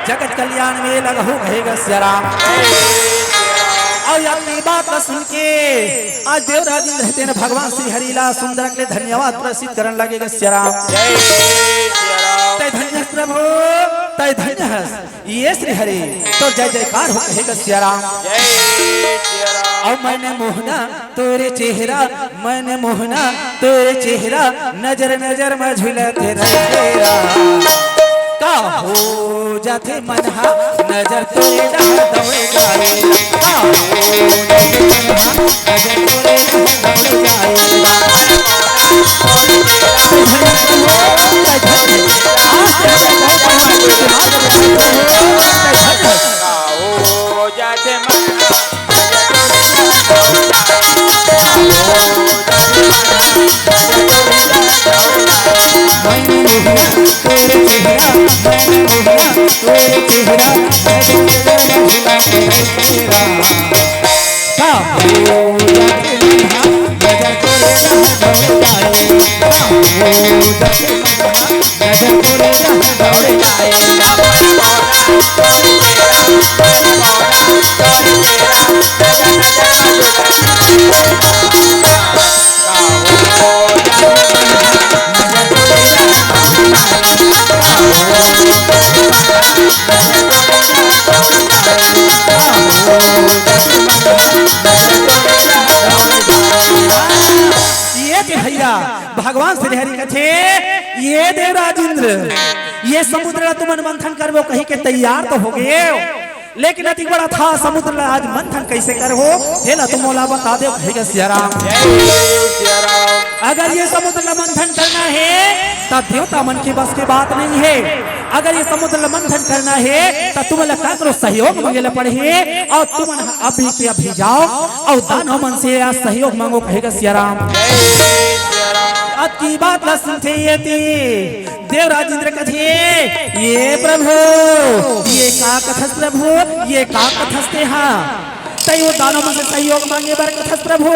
जगत कल्याण में लगहु कहेगा सियाराम। और अपनी बात न सुन के आज देवराज रहते न भगवान श्री हरिला सुंदर के धन्यवाद प्रसिद्ध करने लगेगा सियाराम। तय धन्य प्रभु तय धन्य ये श्री हरि तो जय जयकार हो कहेगा सियाराम। और मैंने मोहना तोरे चेहरा, मैंने मोहना तोरे चेहरा, नजर नजर में झूला तेरा चेहरा, का हो जाते मनहा नजर तोरे डहा दौड़े गाए, का हो जाते मनहा नजर तोरे डहा दौड़े भगवान श्री हरि कथे ये देवराज इंद्र ये समुद्र तुमन मंथन करवो कहीं के तैयार तो हो गए, लेकिन अति बड़ा था समुद्र आज मंथन कैसे करवो हेला तुम मोला बता दे कहेगा सियाराम। अगर ये समुद्र मंथन करना है तब देवता मन की बस की बात नहीं है, अगर ये समुद्र मंथन करना है तो तुम्हें काकरो सहयोग मांगे पड़े, और तुम अभी के अभी जाओ और दानव मन से सहयोग मांगो कहेगा सियाराम। अब की बात न सुनते देवराज इंद्र कथे ये प्रभु ये का कथस प्रभु ये का कथस्ते हाँ तय वो दानों मन से सहयोग मांगे बर कथस प्रभु,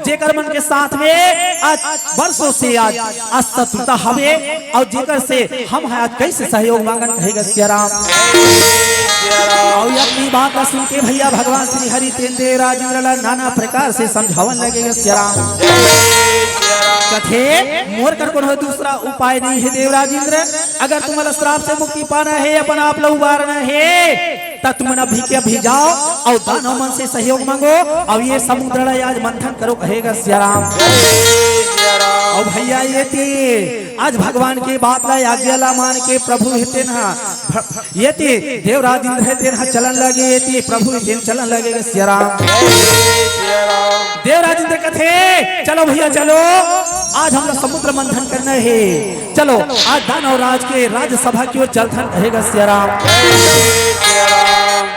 जेकर मन के साथ में आज वर्षों से आज शत्रुता हवे, और जेकर से हम आज कैसे सहयोग मांगन कहेगा सियाराम। और अपनी बात सुन के भैया भगवान श्री हरि देवराज इंद्र नाना प्रकार से समझावन लगेगा सियाराम। कथे मोर कर कोनो दूसरा उपाय नहीं है देवराज इंद्र, अगर तुम्हारा श्राप से मुक्ति पाना है अपन आप लोग उबारना है तब तुम अभी के अभी जाओ और दानव मन से सहयोग मांगो और ये समुद्र आज मंथन करो कहेगा सिया राम। और भैया ये थी आज भगवान की बात ला आज्ञा ला मान के प्रभु हेते ना ये थी देवराज इंद्र हेते ना चलन लगे ये थी प्रभु हेते चलन लगेगा सिया राम। देवराज इंद्र कथे चलो भैया चलो आज हम लोग समुद्र मंथन करना है, चलो आज दानव राज के राज्यसभा की ओर चलथन कहेगा सिया राम।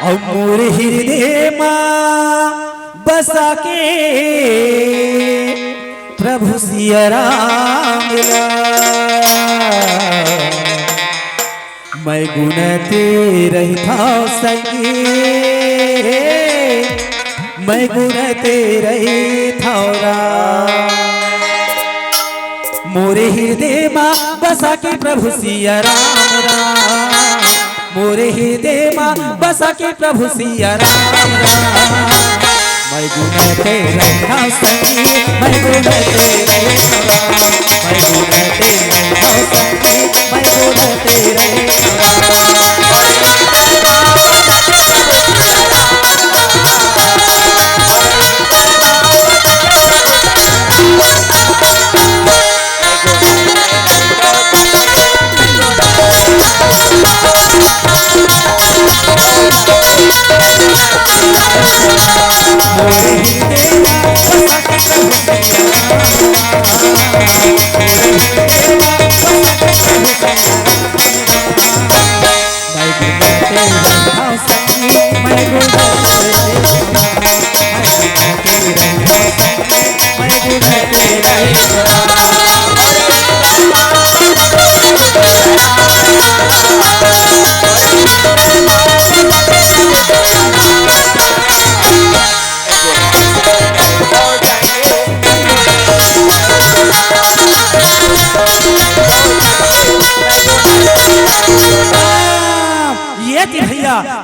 और मोरे हृदय मां बसा के प्रभु सिया राम मैं गुणते रहता संगे मैं गुणते रहता मोरे हृदय मां बसा के प्रभु सिया राम मोरे हृदय मां बसा के प्रभु सिया राम मैं गुणते रहता संगे मैं गुणते रहता मैं गुणते रहता संगे मैं गुणते रहता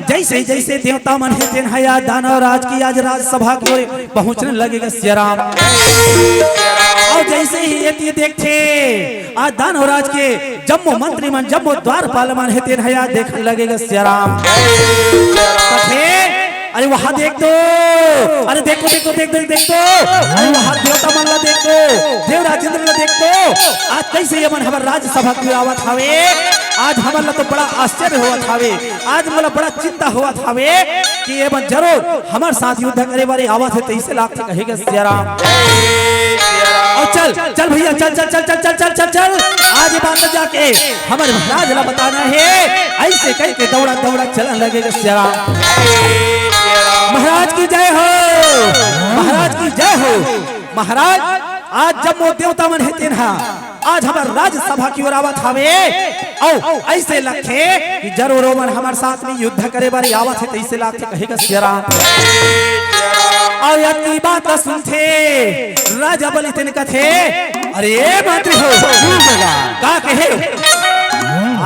जैसे जैसे देवता मन हेते हैं दानव राज की आज राज्यसभा की ओर पहुंचने लगेगा सिया राम। और जैसे ही ये देखते आज दानव राज के जम्मू मंत्री मन जम्मू द्वारपाल मन हेते हैं देखने लगेगा सिया राम। अरे वहां देख दो अरे देखो देखो देख दो देख दो अरे वहां देवता मन ला देख दो देवराज इंद्र ला देख दो आज कैसे ये मन हमार राज्यसभा की आवत हवे आज हमारा तो बड़ा आश्चर्य हुआ थावे आज मोला बड़ा चिंता हुआ थावे कि ये मन जरूर हमारे साथ युद्ध करे बारे आवाज है तैसे लाख कहेगा सिया राम। और चल चल भैया चल चल चल चल चल चल चल चल आज ये बात जाके हमारे महाराज ला बताना है ऐसे कह के दौड़ा दौड़ा चलन लगेगा सिया राम। महाराज की जय हो महाराज की जय हो। महाराज आज जम्मू देवता मन हेते ना आज हमारे राज्यसभा की ओर आवत हवे और ऐसे लखे कि जरूर मन हमारे साथ में युद्ध करे बारी आवत है तैसे लाखे कहेगा सिया राम। और यही बात सुनते राजा बलि तेन कथे अरे मंत्री हो का कहे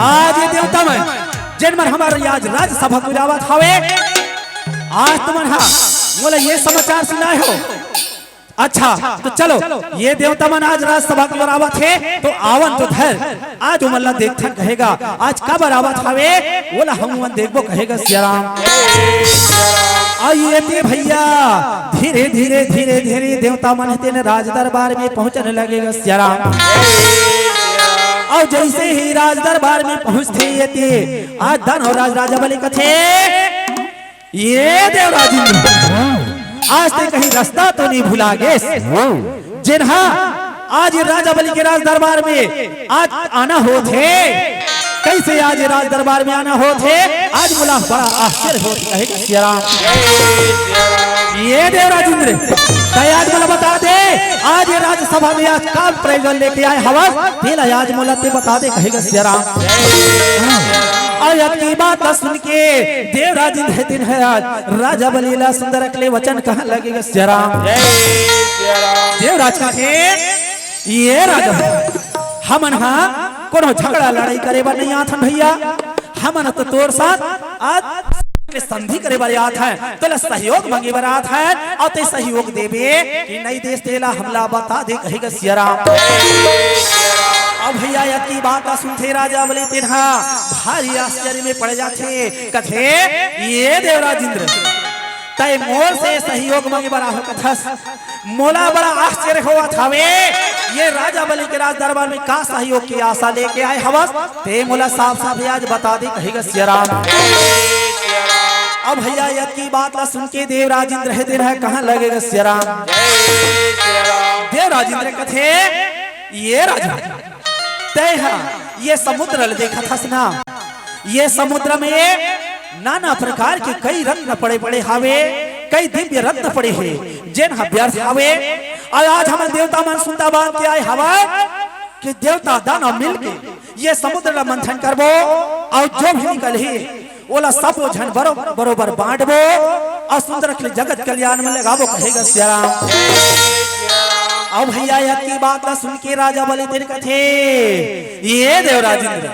आज ये देवता मन जिन मन हमारे आज राज्यसभा की आवत हवे आज तुम हाँ बोले ये समाचार सुनाए हो अच्छा तो चलो ये देवता मन आज राज्यसभा की ओर आवत है तो आवन तो धर आज उमल्ला देखते कहेगा आज कब आवत हवे बोला हम देखबो कहेगा सिया राम। आइए थे भैया धीरे धीरे धीरे धीरे देवता मन तेने राज दरबार में पहुंचने लगेगा सिया राम। और जैसे ही राज दरबार में पहुंचते ये थे आज दानव राज राजा बलि कथे ये देवराज आज ते कहीं रास्ता तो नहीं भुला गए जिन्हा आज राजा बलि के राज दरबार में आज आना हो थे कैसे आज राज दरबार में आना हो थे आज बोला बड़ा आश्चर्य हो कहेगा सिया राम। ये देवराज इंद्र आज बोला बता दे आज ये राज्यसभा में आज काम प्रयोजन लेके आए हवा तेला आज मोला ते बता दे कहेगा सिया राम। आयत की बात सुन के देवराज इंद्र दिन है आज राजा बलिला सुंदर अकले वचन कहाँ लगेगा सिया राम। देवराज का ये राजा हमन हाँ कोनो झगड़ा लड़ाई करे बा नहीं आथन भैया हमन तो तोर साथ आज संधि करे बारे आत है तो सहयोग मांगे बारे आत है और ते सहयोग देबे कि नहीं देश तेला हमला बता दे कहेगा सिया राम। अब भैया की बात सुनते राजा बलि तिन्हा भारी आश्चर्य में पड़ जाते कथे ये देवराज इंद्र तय मोर से सहयोग मांगे बड़ा हो कथस मोला बड़ा आश्चर्य हुआ थावे ये राजा बलि के राज दरबार में का सहयोग की आशा लेके आए हवस ते मोला साफ साफ आज बता दे कहेगा सिया राम। अब भैया यह की बात ला सुन के देवराज इंद्र है तेरा कहाँ लगेगा सिया राम। देवराज इंद्र कथे ये राजा तय ये समुद्र देखा था ना ये समुद्र में नाना प्रकार के कई रत्न पड़े पड़े हावे कई दिव्य रत्न पड़े हैं जिन व्यर्थ हावे और आज हम देवता मन सुनता बांध के आए हवा कि देवता दानव मिलके ये समुद्र मंथन करबो और जो भी निकल ही ओला सब झन बरोबर बांटबो और सुंदर के जगत कल्याण में लगाबो कहेगा सिया राम। अब भैया यह की बात ला सुन के राजा बलि तेरे कथे ये देवराज इंद्र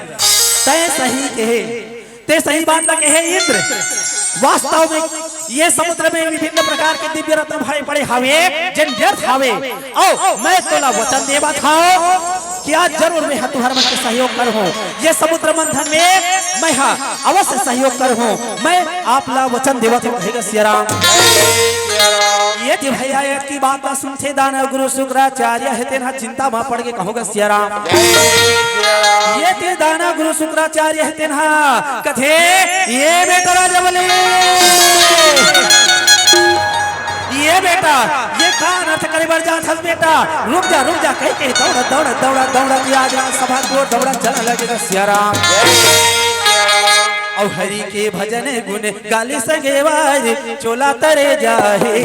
तय सही कहे ते सही बात ना कहे इंद्र वास्तव में ये समुद्र में विभिन्न प्रकार के दिव्य रत्न भरे पड़े हावे जिन व्यर्थ हावे ओ मैं तोला वचन देवा था कि आज जरूर मैं तुहर मन के सहयोग कर हूं ये समुद्र मंथन में मैं अवश्य सहयोग कर हूं मैं आप ला वचन देवा था कहेगा सिया राम। ये थी भैया की बात ना सुनते दानव गुरु शुक्राचार्य है तेरा चिंता में पड़ के कहोगा सिया राम। ये थे दानव गुरु शुक्राचार्य है तेरा कथे ये बेटा राजा बलि ये बेटा ये कान अर्थ करे बर जा थस बेटा रुक जा कह के दौड़ा की आज सभा को दौड़ा चल लगेगा सिया राम। और हरि के भजन गुण गाली संगे वाज चोला तरे जाहे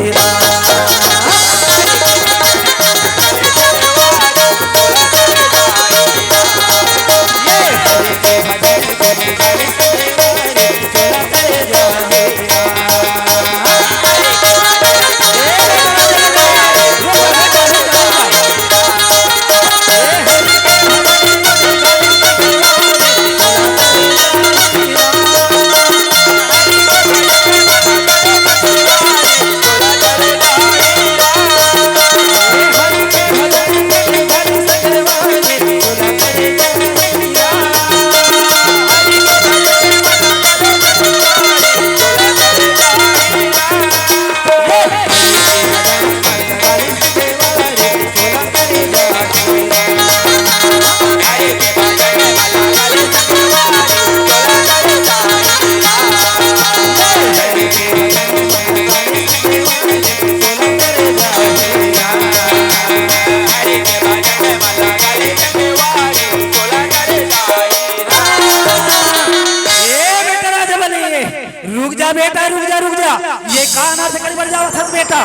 रुक जा ये कान अर्थ कर बढ़ जाओ थस बेटा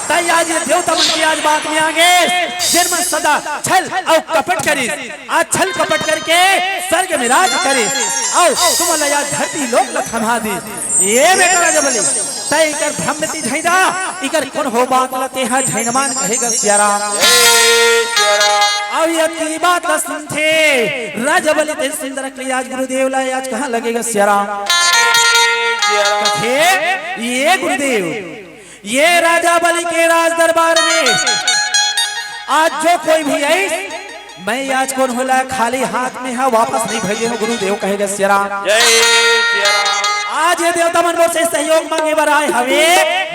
तई आज देवता मन की आज बात में आगे जिन मन सदा छल और कपट करी आज छल कपट करके स्वर्ग में राज करे और तुम लया धरती लोक लखमा दी ये बेटा राजा बलि तई इकर भ्रमति झैदा इकर कौन हो बात लते है झैनमान कहेगा सिया राम। और ये की बात ला सुनते राजा बलि ते सुंदर के आज गुरुदेव ला आज कहां लगेगा सिया राम। ये गुरुदेव ये राजा बलि के राज दरबार में आज जो कोई भी आई मैं आज कौन होला खाली हाथ में है वापस नहीं भेजे हो गुरुदेव कहेगा सिया राम। आज ये देवता मन से सहयोग मांगे बर आए हवे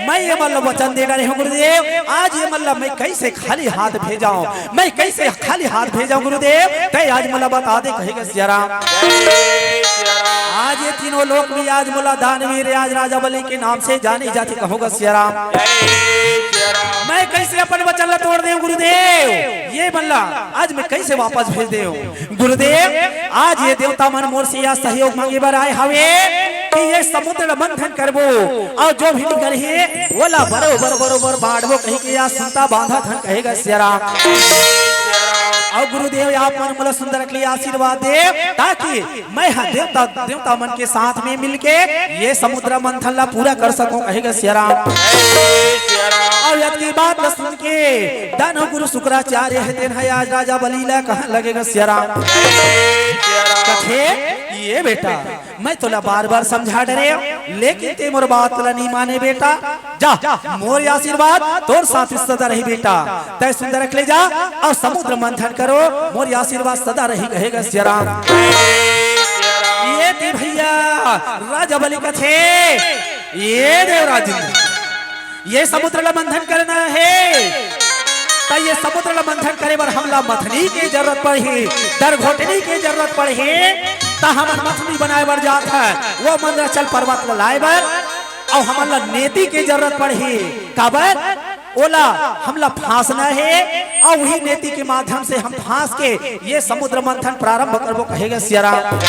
मैं ये मतलब वचन दे रहे हूँ गुरुदेव आज ये मतलब मैं कैसे खाली हाथ भेजाऊं मैं कैसे खाली हाथ भेजाऊं गुरुदेव कई आज मतलब बता दे कहेगा सिया राम। आज ये तीनों लोग भी आज मुला दानवीर आज राजा बलि के नाम से जाने जाते कहोगा सिया राम। मैं कैसे अपन वचन ला तोड़ दे गुरुदेव ये बल्ला आज मैं कैसे वापस भेज दे गुरुदेव आज ये देवता मन मोर से आज सहयोग मांगे बर आए हवे कि ये समुद्र मंथन करबो और जो भी निकल है बोला बरोबर बांटबो कहीं के आज सुनता बांधा धन कहेगा सिया राम। और गुरुदेव आप मन मला सुंदर के लिए आशीर्वाद दे ताकि मैं देवता मन के साथ में मिलके ये समुद्र मंथन ला पूरा कर सकूं कहेगा सिया राम। और यदि बात न सुन के दानव गुरु शुक्राचार्य है आज राजा बलि ला कहां लगेगा सिया राम। कथे ये बेटा मैं तोला बार बार समझा डरे लेकिन ते मोर बात तोला नहीं माने बेटा। जा मोर आशीर्वाद तोर साथ सदा रही बेटा। तय सुंदर रख ले जा और समुद्र मंथन करो मोर आशीर्वाद सदा रही कहेगा सिया राम। ये थी भैया राजा बलि कथे ये देवराज ये समुद्र मंथन करना है। ये समुद्र मंथन करे बर हमला मथनी की जरूरत पड़ी दर घोटनी की जरूरत पड़ी ता हमन मथनी बनाए बर जात है वो मंदराचल पर्वत लाए बर और हमला नेति की जरूरत पड़ी काबर ओला हमला फांसना है और वही नेति के माध्यम से हम फांस के ये समुद्र मंथन प्रारंभ करबो कहेगा सिया राम।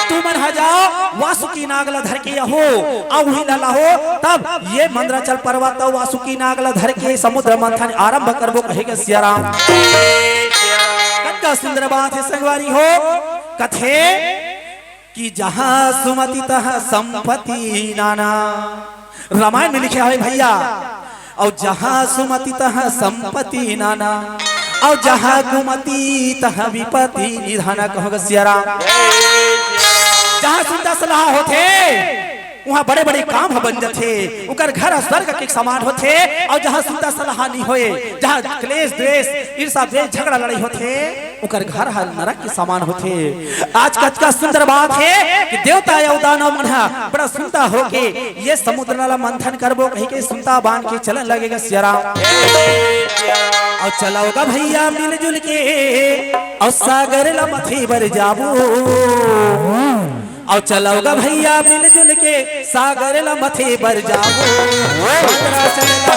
तू मन जाओ वासुकी नागला धर के हो और वही लला हो तब ये मंदराचल पर्वत वासुकी नागला धर के समुद्र मंथन आरंभ करबो कहेगा सिया राम। कत्ता सुंदर बात है संगवारी हो कथे कि जहां सुमति तह संपत्ति नाना रामायण में लिखे है भैया। और जहां सुमति तह संपत्ति नाना और जहां गुमति तह विपत्ति निधाना कहोगा सिया राम। जहां सुंदर सलाह होते वहाँ बड़े बड़े काम बन जाते उकर घर स्वर्ग के समान होते और जहाँ सुंदर सलाह नहीं होए जहाँ क्लेश द्वेष ईर्षा द्वेष झगड़ा लड़ाई होते उकर घर हर नरक के समान होते। आज का सुंदर बात है कि देवता या दानव मन बड़ा सुनता होके ये समुद्र नाला मंथन करबो कहीं के सुनता बांध के चलन लगेगा सिया राम। और चलाओगा भैया मिलजुल के और सागर ला मथे बर जाबो और चलाओगा भैया मिलजुल के सागर ला मथे बर जाबो मंदरा चलेगा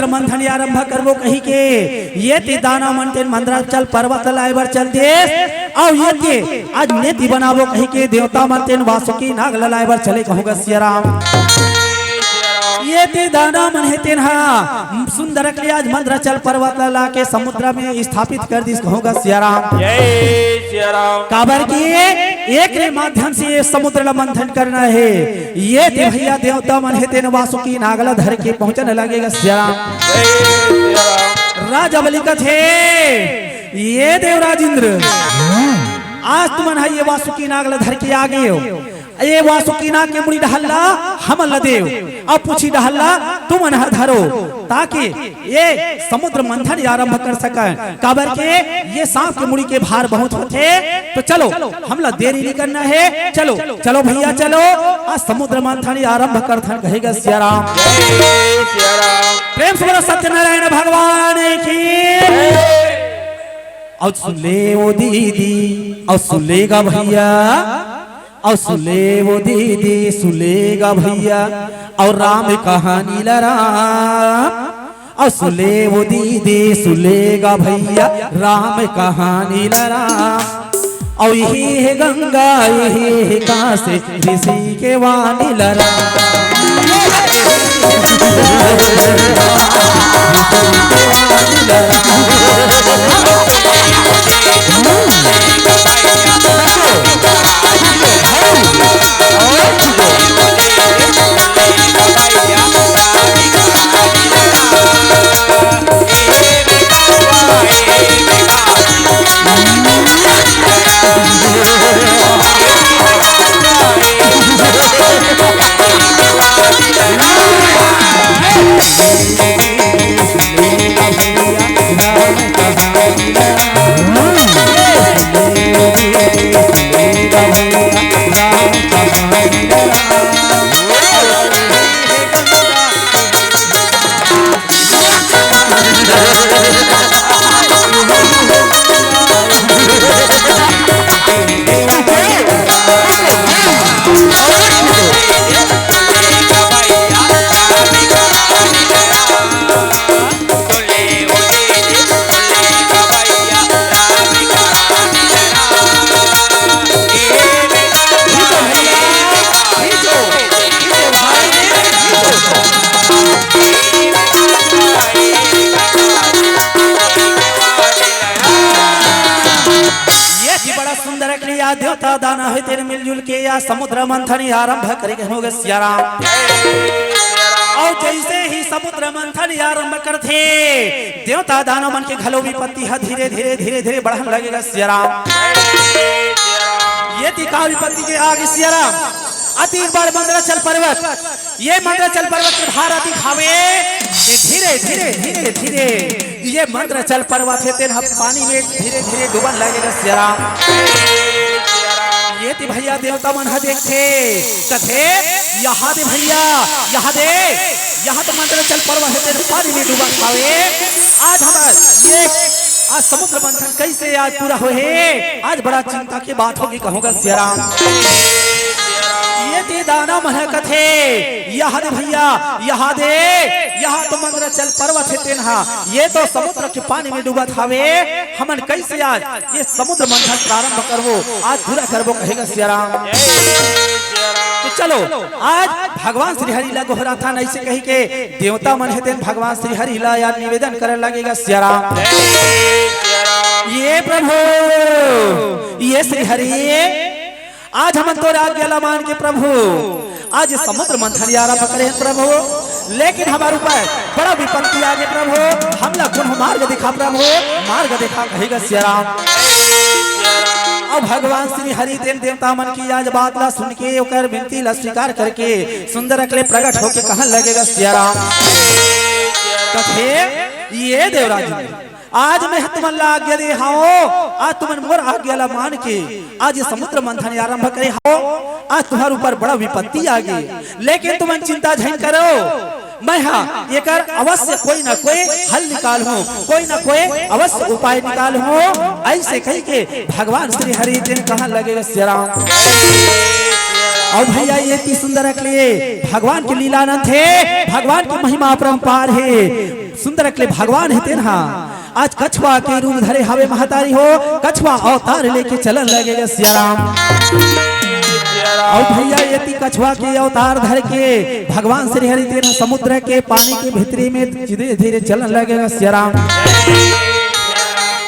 मंथन आरंभ करबो कही के ये ते दाना मंथन मंदराचल पर्वत लाइबर चल दे और ये ते आज नेति बनाबो कही के देवता मंथन वासुकी नाग लाइबर चले कहूँगा सिया राम। ये ते दाना मन है तेनहा सुंदर के आज मंदराचल पर्वत ला के समुद्र में स्थापित कर दी कहूँगा सिया राम। काबर की एक रे माध्यम से ये समुद्र मंथन करना है ये ते भैया देवता मन है तेन वासुकी नागला धर के पहुंचने लगेगा सिया राम। राजा बलि कथे ये देवराजेंद्र आज तुमन है ये वासुकी नागला धर के आ गए हो ये वासुकी नाग के मुड़ी डहल्ला हम लदेव अब पूछी डहल्ला तुम न धरो ताकि ये समुद्र मंथन आरंभ कर सके काबर के ये सांप के मुड़ी के भार बहुत होते तो चलो हमला देरी नहीं करना है चलो चलो भैया चलो आज समुद्र मंथन आरंभ कर कहेगा सिया राम। प्रेम से बोलो सत्यनारायण भगवान की। और सुन ले वो दीदी और सुन लेगा भैया और सुले वो दीदी सुलेगा भैया और राम कहानी लराम और सुले वो दीदी सुलेगा भैया राम कहानी लराम और यही है गंगा यही है कासे ऋषि के वाणी लराम। या देवता दाना है तेरे मिलजुल के या समुद्र मंथन आरंभ करेंगे होगा सिया राम। और जैसे ही समुद्र मंथन आरंभ करते देवता दानव मन के घलो विपत्ति है धीरे धीरे धीरे धीरे बढ़ने लगेगा सिया राम। ये तिका विपत्ति के आगे सिया राम अति बार मंदराचल पर्वत, ये मंदराचल पर्वत के भार दिखावे ये धीरे धीरे धीरे धीरे ये मंदराचल पर्वत है तेन पानी में धीरे धीरे डूबन लगेगा सिया राम। ये ती भैया देवता मन देखे कथे यहाँ दे भैया यहाँ तो मंदराचल पर्वत है तेन पानी में डूबन खावे। आज हमारा ये आज समुद्र मंथन कैसे आज पूरा हो है, आज बड़ा चिंता की बात होगी कहूँगा सिया राम। ये ते दाना मन कथे यहाँ दे भैया यहाँ तो मंदराचल पर्वत है तेनहा ये तो समुद्र के पानी में डूबा थावे हमन कैसे आज ये समुद्र मंथन प्रारंभ करवो आज पूरा करवो कहेगा सिया राम। तो चलो आज भगवान श्री हरि ला गोहरा था ऐसे कही के देवता मन है तेन भगवान श्री हरि ला यार निवेदन करे लगेगा सिया राम। ये प्रभु ये श्री हरि आज हम तो आज्ञा मान के प्रभु आज समुद्र मंथन आरंभ करे प्रभु, लेकिन हमारे ऊपर बड़ा विपत्ति आगे प्रभु हमला कौन मार्ग दिखा प्रभु मार्ग दिखा कहेगा सिया राम। अब भगवान श्री हरि देव देवता मन की आज बात ला सुन के ओकर विनती ला स्वीकार करके सुंदर अकले प्रकट होके कहन लगेगा सिया राम। कथे ये देवराज आज मैं तुमन आज्ञा दे हाओ आज तुमन मोर आज्ञा ला मान के आज ये समुद्र मंथन आरंभ करे हाओ आज तुम्हारे ऊपर बड़ा विपत्ति आ गई, लेकिन तुमन चिंता झन करो मैं हाँ ये कर अवश्य कोई ना कोई हल निकाल हूँ कोई ना कोई अवश्य उपाय निकाल हूँ ऐसे कही के भगवान श्री हरि दिन कहाँ लगेगा सिया राम। और भैया ये इतनी सुंदर अकले भगवान के लीलानंद है भगवान की महिमा अपरंपार है सुंदर अकले भगवान है तेना आज कछुआ के रूप धरे हवे महतारी हो कछुआ अवतार लेके चलन लगेगा सिया राम। और भैया ये कछुआ के अवतार धर के भगवान श्री हरि तेना समुद्र के पानी के भीतरी में धीरे धीरे चलन लगेगा सिया राम।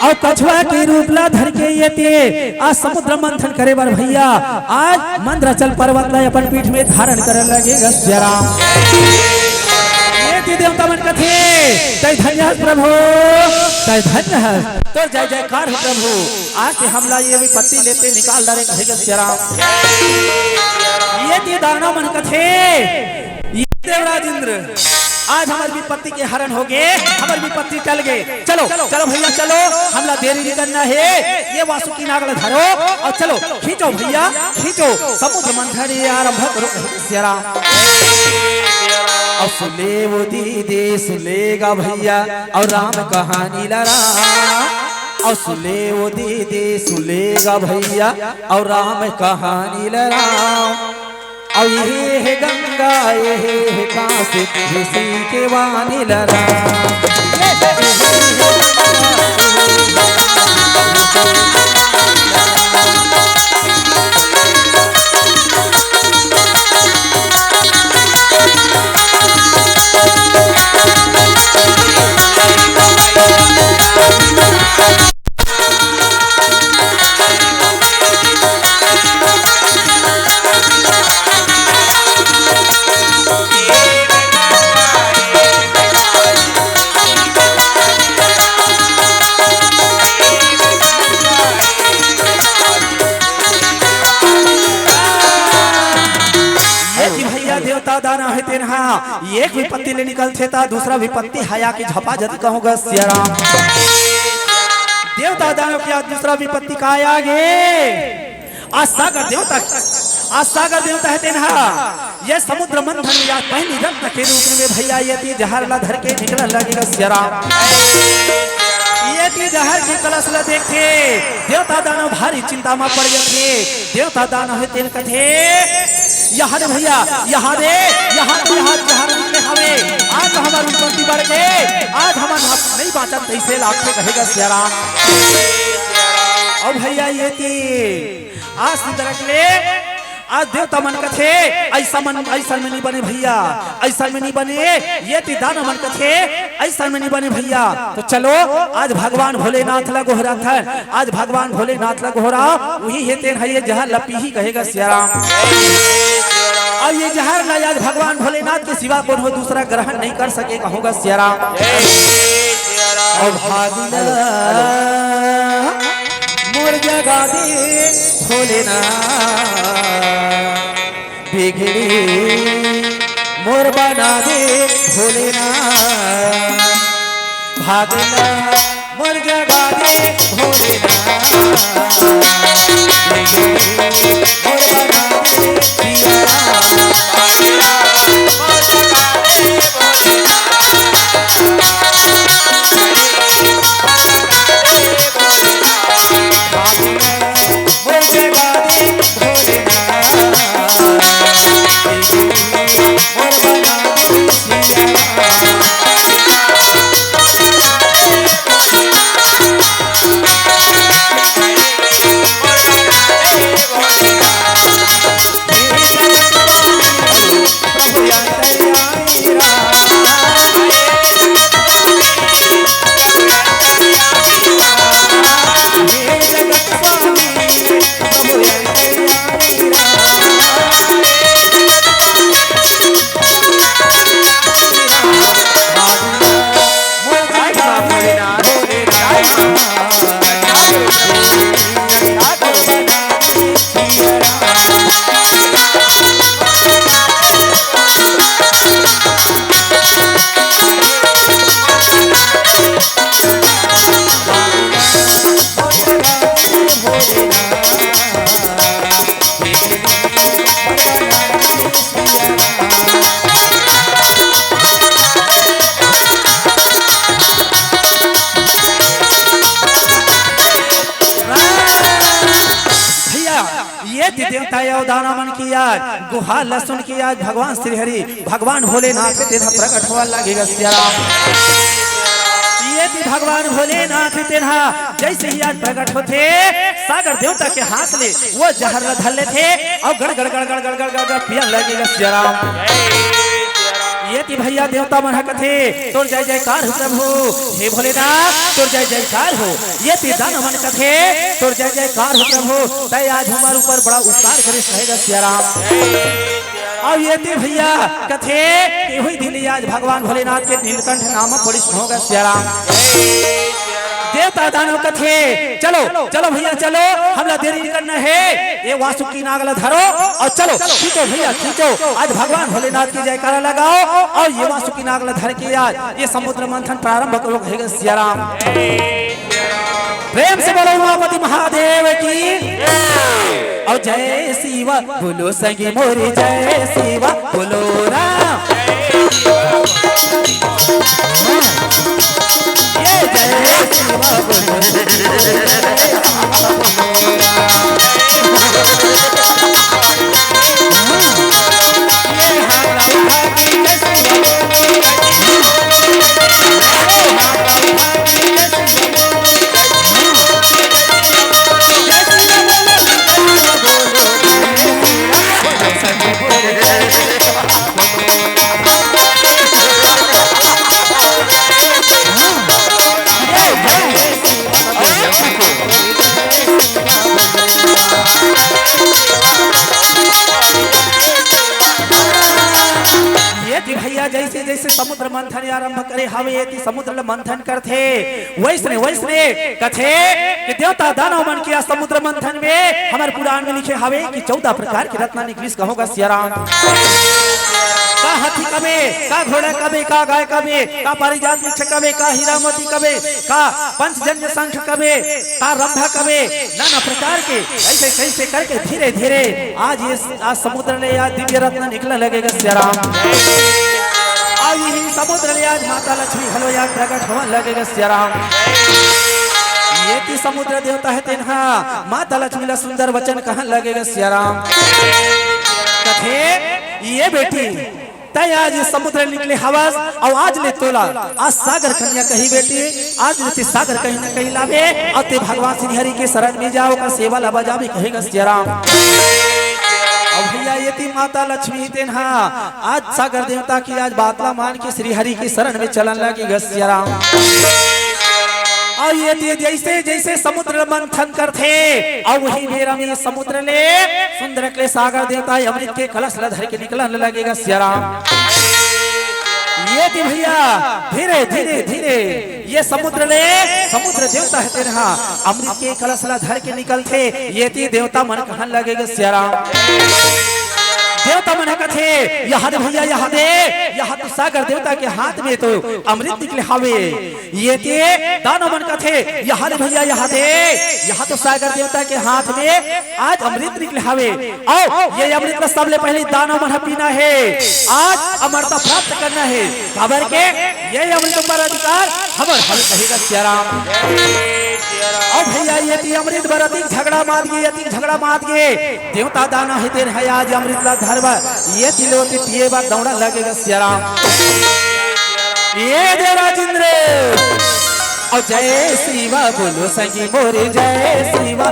और कछुआ के रूप ला धर के ये आज समुद्र मंथन करे बर भैया आज मंदराचल पर्वत ला अपन पीठ में धारण करे लगेगा सिया राम। देवता मन कथे तय धन्य प्रभु तय धन्य है तो जय जयकार हो प्रभु आज के हमला ये विपत्ति लेते निकाल डाले कहेगा सिया राम। ये दानव मन कथे ये देवराज इंद्र आज हमारी विपत्ति के हरण हो गए हमारी विपत्ति टल गए चलो चलो भैया चलो हमला देरी नहीं करना है ये वासुकी नागल धरो और चलो खींचो भैया खींचो समुद्र मंथन आरंभ करो सिया राम। और सुले वो दीदी सुलेगा भैया और राम कहानी लड़ा और सुले वो दीदी सुलेगा भैया और राम कहानी लड़ा और ये है गंगा ये है काशी ऋषि के वाणी लड़ा। एक विपत्ति ले निकलते था दूसरा विपत्ति हया की झपा जति कहूँगा सिया राम। देवता दानव की दूसरा विपत्ति का आगे आज सागर देवता है तेनहा ये समुद्र मंथन या पहली रत्न के रूप में भैया ये जहर ला धर के निकल लगेगा सिया राम। ये जहर की कलश ला देखे देवता दानव भारी चिंता में पड़ गए देवता दानव है तेन कथे यहाँ दे भैया यहाँ दे यहाँ हमें आज हमारी विपत्ति बढ़ गए आज हमारा नहीं बाँचा कैसे लाखे कहेगा सिया राम। और भैया ये आज सुंदर ले आज देवता मन कथे ऐसा मन ऐसा में नहीं बने भैया, ऐसा में नहीं बने, ये ती दानव मन कथे ऐसा में नहीं बने भैया। तो चलो आज भगवान भोलेनाथ ला गोहरा था, आज भगवान भोलेनाथ ला गोहरा वही है तेन है ये जहर लपी ही कहेगा सियाराम। और ये जहर ना आज भगवान भोलेनाथ के सिवा कौन हो दूसरा ग्रहण नहीं कर सकेगा होगा सियाराम। और भागना मोर जगा दे भोलेनाथ, बिगड़ी मोर बना दे भोलेनाथ, भागना मोर जगा दे भोलेनाथ, बिगड़ी मोर बना दे दाना मन की आज गुहा लहसुन की आज भगवान श्री हरि भगवान भोलेनाथ के तेरा प्रकट हुआ लगेगा सियाराम। ये भी भगवान भोलेनाथ तेरा जैसे ही आज प्रकट होते सागर देवता के हाथ ले वो जहर धले थे और गड़ गड़ गड़ गड़ गड़ गड़ गड़ पियन लगेगा सियाराम। ये ती भैया देवता मन कथे तोर जय जयकार हो प्रभु, हे भोलेनाथ तोर जय जयकार हो। ये ती दानव मन कथे तोर जय जयकार हो प्रभु, तय आज हमारे ऊपर बड़ा उपकार करे रहेगा सियाराम। और ये ती भैया कथे कि हुई दिन आज भगवान भोलेनाथ के नीलकंठ नामक बड़ी होगा सियाराम। देवता दानव कथे चलो चलो भैया चलो, हमला देरी नहीं करना है, ये वासुकी नागला धरो और चलो खींचो भैया खींचो, आज भगवान भोलेनाथ की जयकारा लगाओ और ये वासुकी नागला धर के आज ये समुद्र मंथन प्रारंभ करो सियाराम। प्रेम से बोलो उमापति महादेव की और जय शिवा बोलो संगी मोरी जय शिवा बोलो राम, ये जय शिवा जैसे जैसे समुद्र मंथन आरंभ करे हवे ती समुद्र मंथन करथे वैसने वैसने कथे कि देवता दानव मन किया समुद्र मंथन में हमारे पुराण में लिखे हवे कि 14 प्रकार के रत्न निकलिस कहोगा सियाराम। का हाथी कबे, का घोड़ा कबे, का गाय कबे, का पारिजात वृक्ष कबे, का हीरा मोती कबे, का पंचजन्य शंख कबे, का रंभा कबे, नाना प्रकार के ऐसे कैसे करके धीरे धीरे आज ये आज समुद्र ने आज दिव्य रत्न निकलने लगेगा सियाराम। आज यही समुद्र ने आज माता लक्ष्मी हलो याद प्रकट होने लगेगा सियाराम। ये की समुद्र देवता है तेन्हा माता लक्ष्मी ला सुंदर वचन कहन लगेगा सियाराम। कथे ये बेटी तय आज समुद्र निकले हवस और आज ले तोला आज सागर कन्या कही बेटी आज ले सागर कहीं न कहीं लावे और ते भगवान श्री हरि के शरण में जाओ का सेवा ला बजावे कहेगा सियाराम। और भैया ये थी माता लक्ष्मी तेन्हा आज सागर देवता की आज बातला मान के श्री हरि की शरण में चलन लगी गस्यराम। और ये जैसे जैसे समुद्र मंथन करते और वही मेरा में समुद्र ले सुंदर के सागर देवता अमृत के कलश धर के निकलने लगेगा श्याराम। ये थी भैया धीरे धीरे धीरे ये समुद्र ले समुद्र देवता है तेरा अमृत के कलश धर के निकलते ये थी देवता मन कहन लगेगा श्याराम। देवता मन कथे यहाँ दे भैया यहाँ तो सागर देवता के हाथ में तो अमृत निकले हावे। ये ते दानव मन कथे यहाँ दे भैया यहाँ तो सागर देवता के हाथ में आज अमृत निकले हावे। और ये अमृत का सबले पहले दानव मन पीना है आज अमरता प्राप्त करना है खबर के ये अमृत पर अधिकार खबर हल कहेगा श्याराम। और भैया ये अमृत बरती झगड़ा मात गए देवता दाना है तेरे है आज अमृत ला धरवा ये तिलोती पिए बात दौड़ा लगेगा श्याराम। ये देवराज इंद्र और जय शिवा बोलो संगी मोरे जय शिवा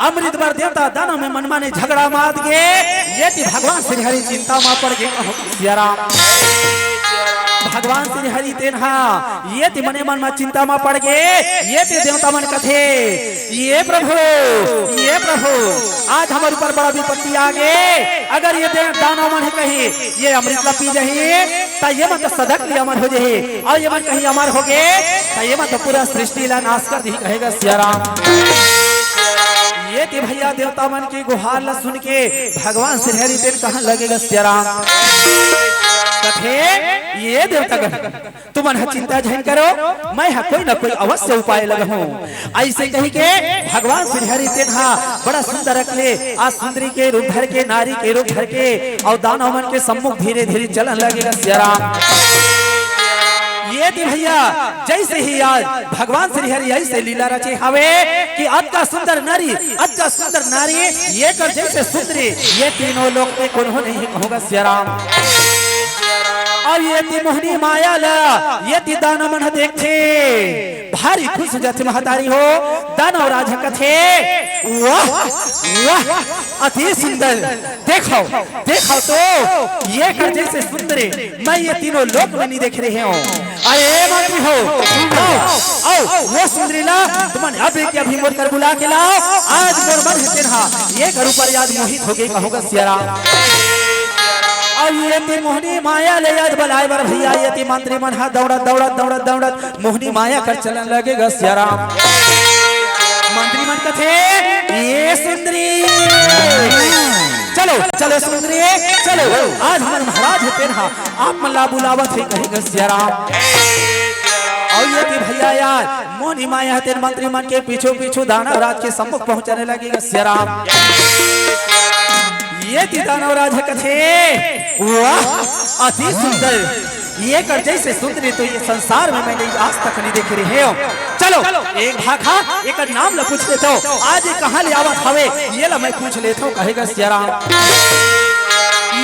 अमृत बर देवता दानव में मनमाने झगड़ा मात गए ये भगवान श्री हरि चिंता में पड़ गए श्याराम। भगवान श्री हरि तेन्हा ये मने मन में चिंता में पड़ गए ये देवता मन कथे ये प्रभु आज हमारे ऊपर बड़ा विपत्ति आ गए अगर ये दानव मन कही ये अमृत ला पी जही ता ये मत सदक ले अमर हो जही और ये मन कहीं अमर हो गए ता ये मत पूरा सृष्टि ला नाश कर दी कहेगा श्याराम। ये कि भैया देवता मन की गुहार ला सुन के भगवान श्री हरि तेन कहाँ लगेगा श्याराम। कथे ये देवता तुम चिंता झन करो मैं कोई ना कोई अवश्य उपाय लगहूं ऐसे कही के भगवान श्री हरि तेन बड़ा सुंदर रखले आज सुंदरी के रूप धर के नारी के रूप धर के और दानव मन के सम्मुख धीरे धीरे चलन लगेगा श्याराम। ये भैया जैसे ही आज भगवान श्री हरि ऐसे लीला रचे हवे कि अद्का सुंदर नारी ये कर जैसे सुंदरी ये तीनों लोग में कौन हो नहीं होगा श्याराम। और ये मोहनी माया ला ये दानव मन देखते भारी खुश हो जाते महतारी हो दानव राजा कथे वाह अति सुंदर देखो तो ये कर जैसे सुंदरी मैं ये तीनों लोक में नहीं देख रहे हूँ। अरे मंत्री हो आओ वो सुंदरी ला तुमने अभी मोर कर बुला के लाओ आज मोर मन है तेरा ये कर ऊपर आज मोहित हो गई होगा श्याराम। और ये मोहनी माया ले आज बलाए बर भैया ये मंत्री मन हाथ दौड़त मोहनी माया कर चलन लगेगा श्याराम। मंत्री मन कथे ये सुंदरी चलो सुंदरी चलो आज हमारे महाराज है तेरा आप मल्ला बुलावत है कहेगा श्याराम। और ये भैया यार मोहनी माया तेरे मंत्री मन के पीछू दानव राज के सम्मुख पहुंचने लगेगा श्याराम। ये दानव राज कथे वाह अति सुंदर ये कर जैसे सुंदरी तो ये संसार में मैंने आज तक नहीं देख रही हो। चलो एक भाखा एक नाम ला पूछ लेता हूँ आज ये कहाँ ले आवत हवे ये ला मैं पूछ लेता हूँ कहेगा श्याराम।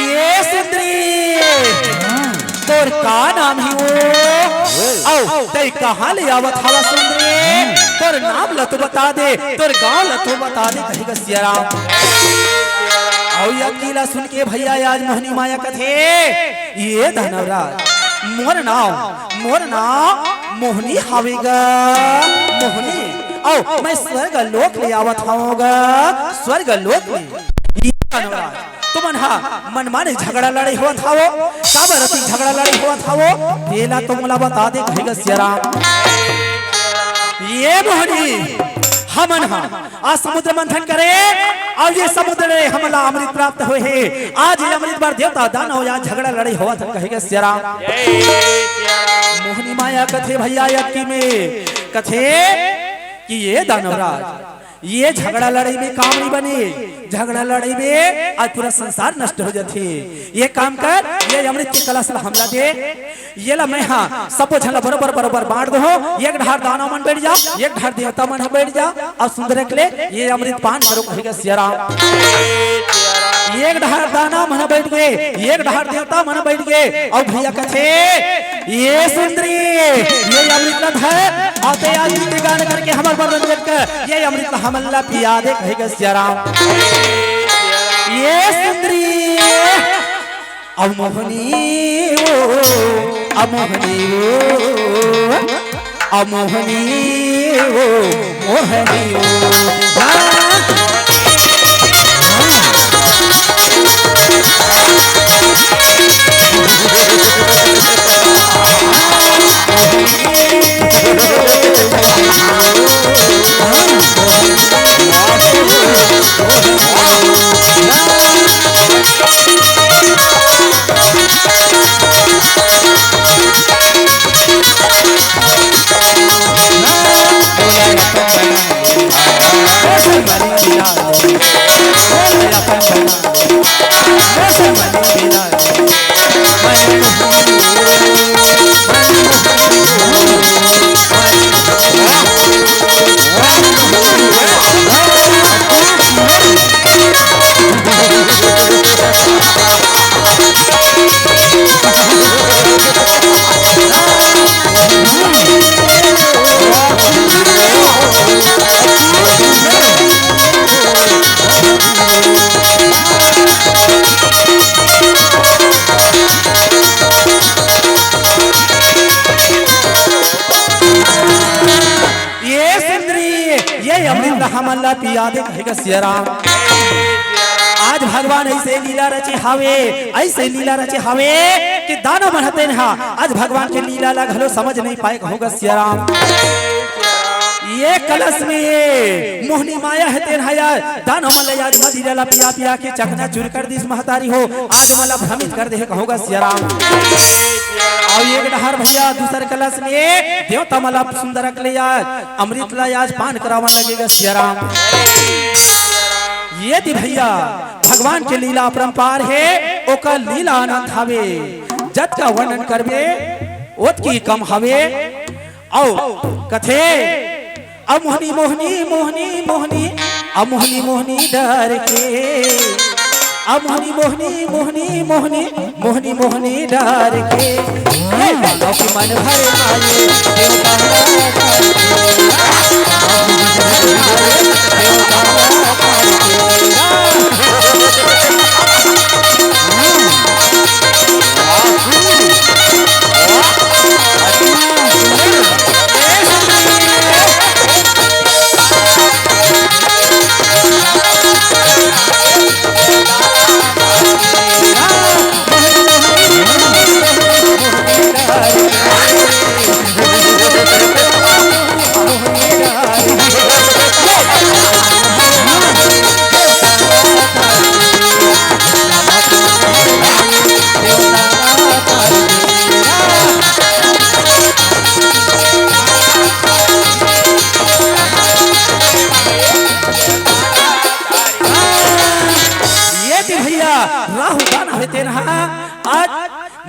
ये सुंदरी तोर का नाम ही वो आओ ते कहाँ ले आवत हवा सुंदरी तोर नाम ला तो बता दे तोर गाँव ला तो बता दे कहेगा श्याराम। और ये लीला सुन के भैया आज मोहनी माया कथे ये दानवराज मोर नाम मोहनी हावेगा मोहनी आओ मैं स्वर्ग लोक ले आवत हूँगा स्वर्ग लोक में दानवराज तुमन मन माने झगड़ा लड़े हुआ था वो काबरती झगड़ा लड़े हुआ था वो तेला तो मुला बता दे कहेगा श्याराम। ये मोहनी हमन आज समुद्र मंथन करे और ये समुद्र ने हमला अमृत प्राप्त हुए है। आज ये अमृत बार देवता दानव या झगड़ा लड़ाई हुआ था कहेगा सियाराम। मोहनी माया कथे भैया यक्की में कथे कि ये दानवराज ये झगड़ा लड़ाई में काम नहीं बने, झगड़ा लड़ाई में आज पूरा संसार नष्ट हो जाते। ये काम कर, ये अमृत के कलश ला हमला दे, ये ला मैं हाँ सबो झला बरोबर बरोबर बांट दो। एक ढार दानव मन बैठ जा, एक ढार देवता मन बैठ जा और सुंदर के लिए ये अमृत पान करो कहेगा सियाराम। एक ढार दाना मन बैठ गए, एक ढार देवता मन बैठ गए और भैया कथे ये सुंदरी ये अमृत है आते आज गान करके हमारे बर्तन बैठकर ये अमृत हमला पिया दे कहेगा सियाराम। ये सुंदरी अमोहनी वो अमोहनी वो अमोहनी वो मोहनी वो हमला पिया दे कहेगा सियाराम। आज भगवान ऐसे लीला रचे हवे, ऐसे लीला रचे हवे कि दानव बनते न आज भगवान के लीला ला घलो समझ नहीं पाए होगा सियाराम। ये कलश में ये मोहनी माया है तेन यार दानव मला आज मदिरा ला पिया पिया के चकना चूर कर दी महतारी हो आज मला भ्रमित कर दे होगा सियाराम। और एक डहर भैया दूसरे कलश में देवता मला सुंदर अकले यार अमृत ला आज पान करावन लगेगा सियाराम। ये दी भैया भगवान के लीला अपरंपार है ओका लीला अनंत हवे जत का वर्णन करबे ओत की कम हवे। आओ कथे अमोहनी मोहनी मोहनी मोहनी अमोहनी मोहनी डर के अमोहनी मोहनी मोहनी मोहनी मोहनी मोहनी डर के मन भर आए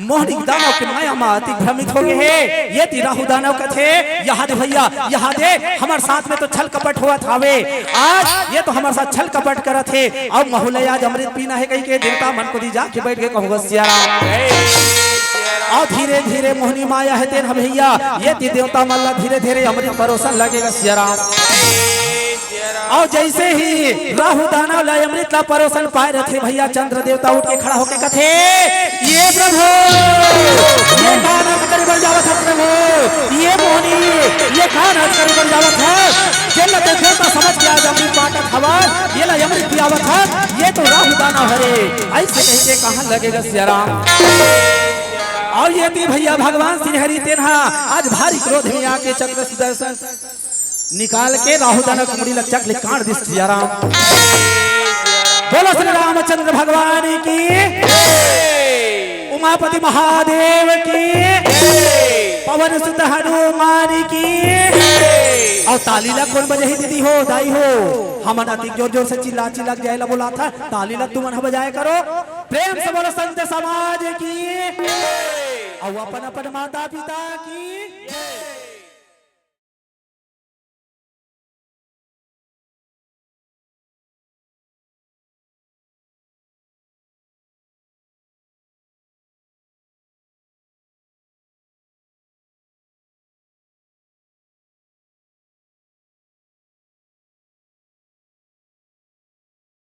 मोहनी दानव के माया माती भ्रमित हो गए हैं। ये राहु दानव कथे यहाँ दे भैया यहाँ दे हमारे साथ में तो छल कपट हुआ थावे आज ये तो हमारे साथ छल कपट करत है। अब महुले आज अमृत पीना है कहीं के देवता मन को दी जाके बैठ गए कहूँगा सियाराम। और धीरे धीरे मोहनी माया है तेन भैया ये देवता मल्ला धीरे धीरे अमृत परोसन लगेगा सियाराम। और जैसे ही राहु दानव ला अमृत ला परोसन पाए रहे भैया चंद्र देवता उठ के खड़ा होके कथे ये प्रभु ये खाना कर बन जावत है प्रभु ये मोहनी ये खाना कर बन जावत है जेल ते देवता समझ के आज अमृत बांटत हवा ये ला अमृत पियावत है ये तो राहु दानव हरे ऐसे कह के कहां लगेगा सियाराम। और ये भी भैया भगवान श्री हरि तेन्हा आज भारी क्रोध में आके चक्र सुदर्शन निकाल के राहु दानव की मुड़ी लग चक ले काट दिस सियाराम। बोलो श्री रामचंद्र भगवान की, उमापति महादेव की, पवन सुत हनुमान की। और तालीला कौन बजे ही दीदी हो दाई हो, हम जोर जोर से चिल्ला चिल्ला जायला बोला था, तालीला तुम बजाया करो। प्रेम से बोलो संत समाज की, और अपन अपन माता पिता की।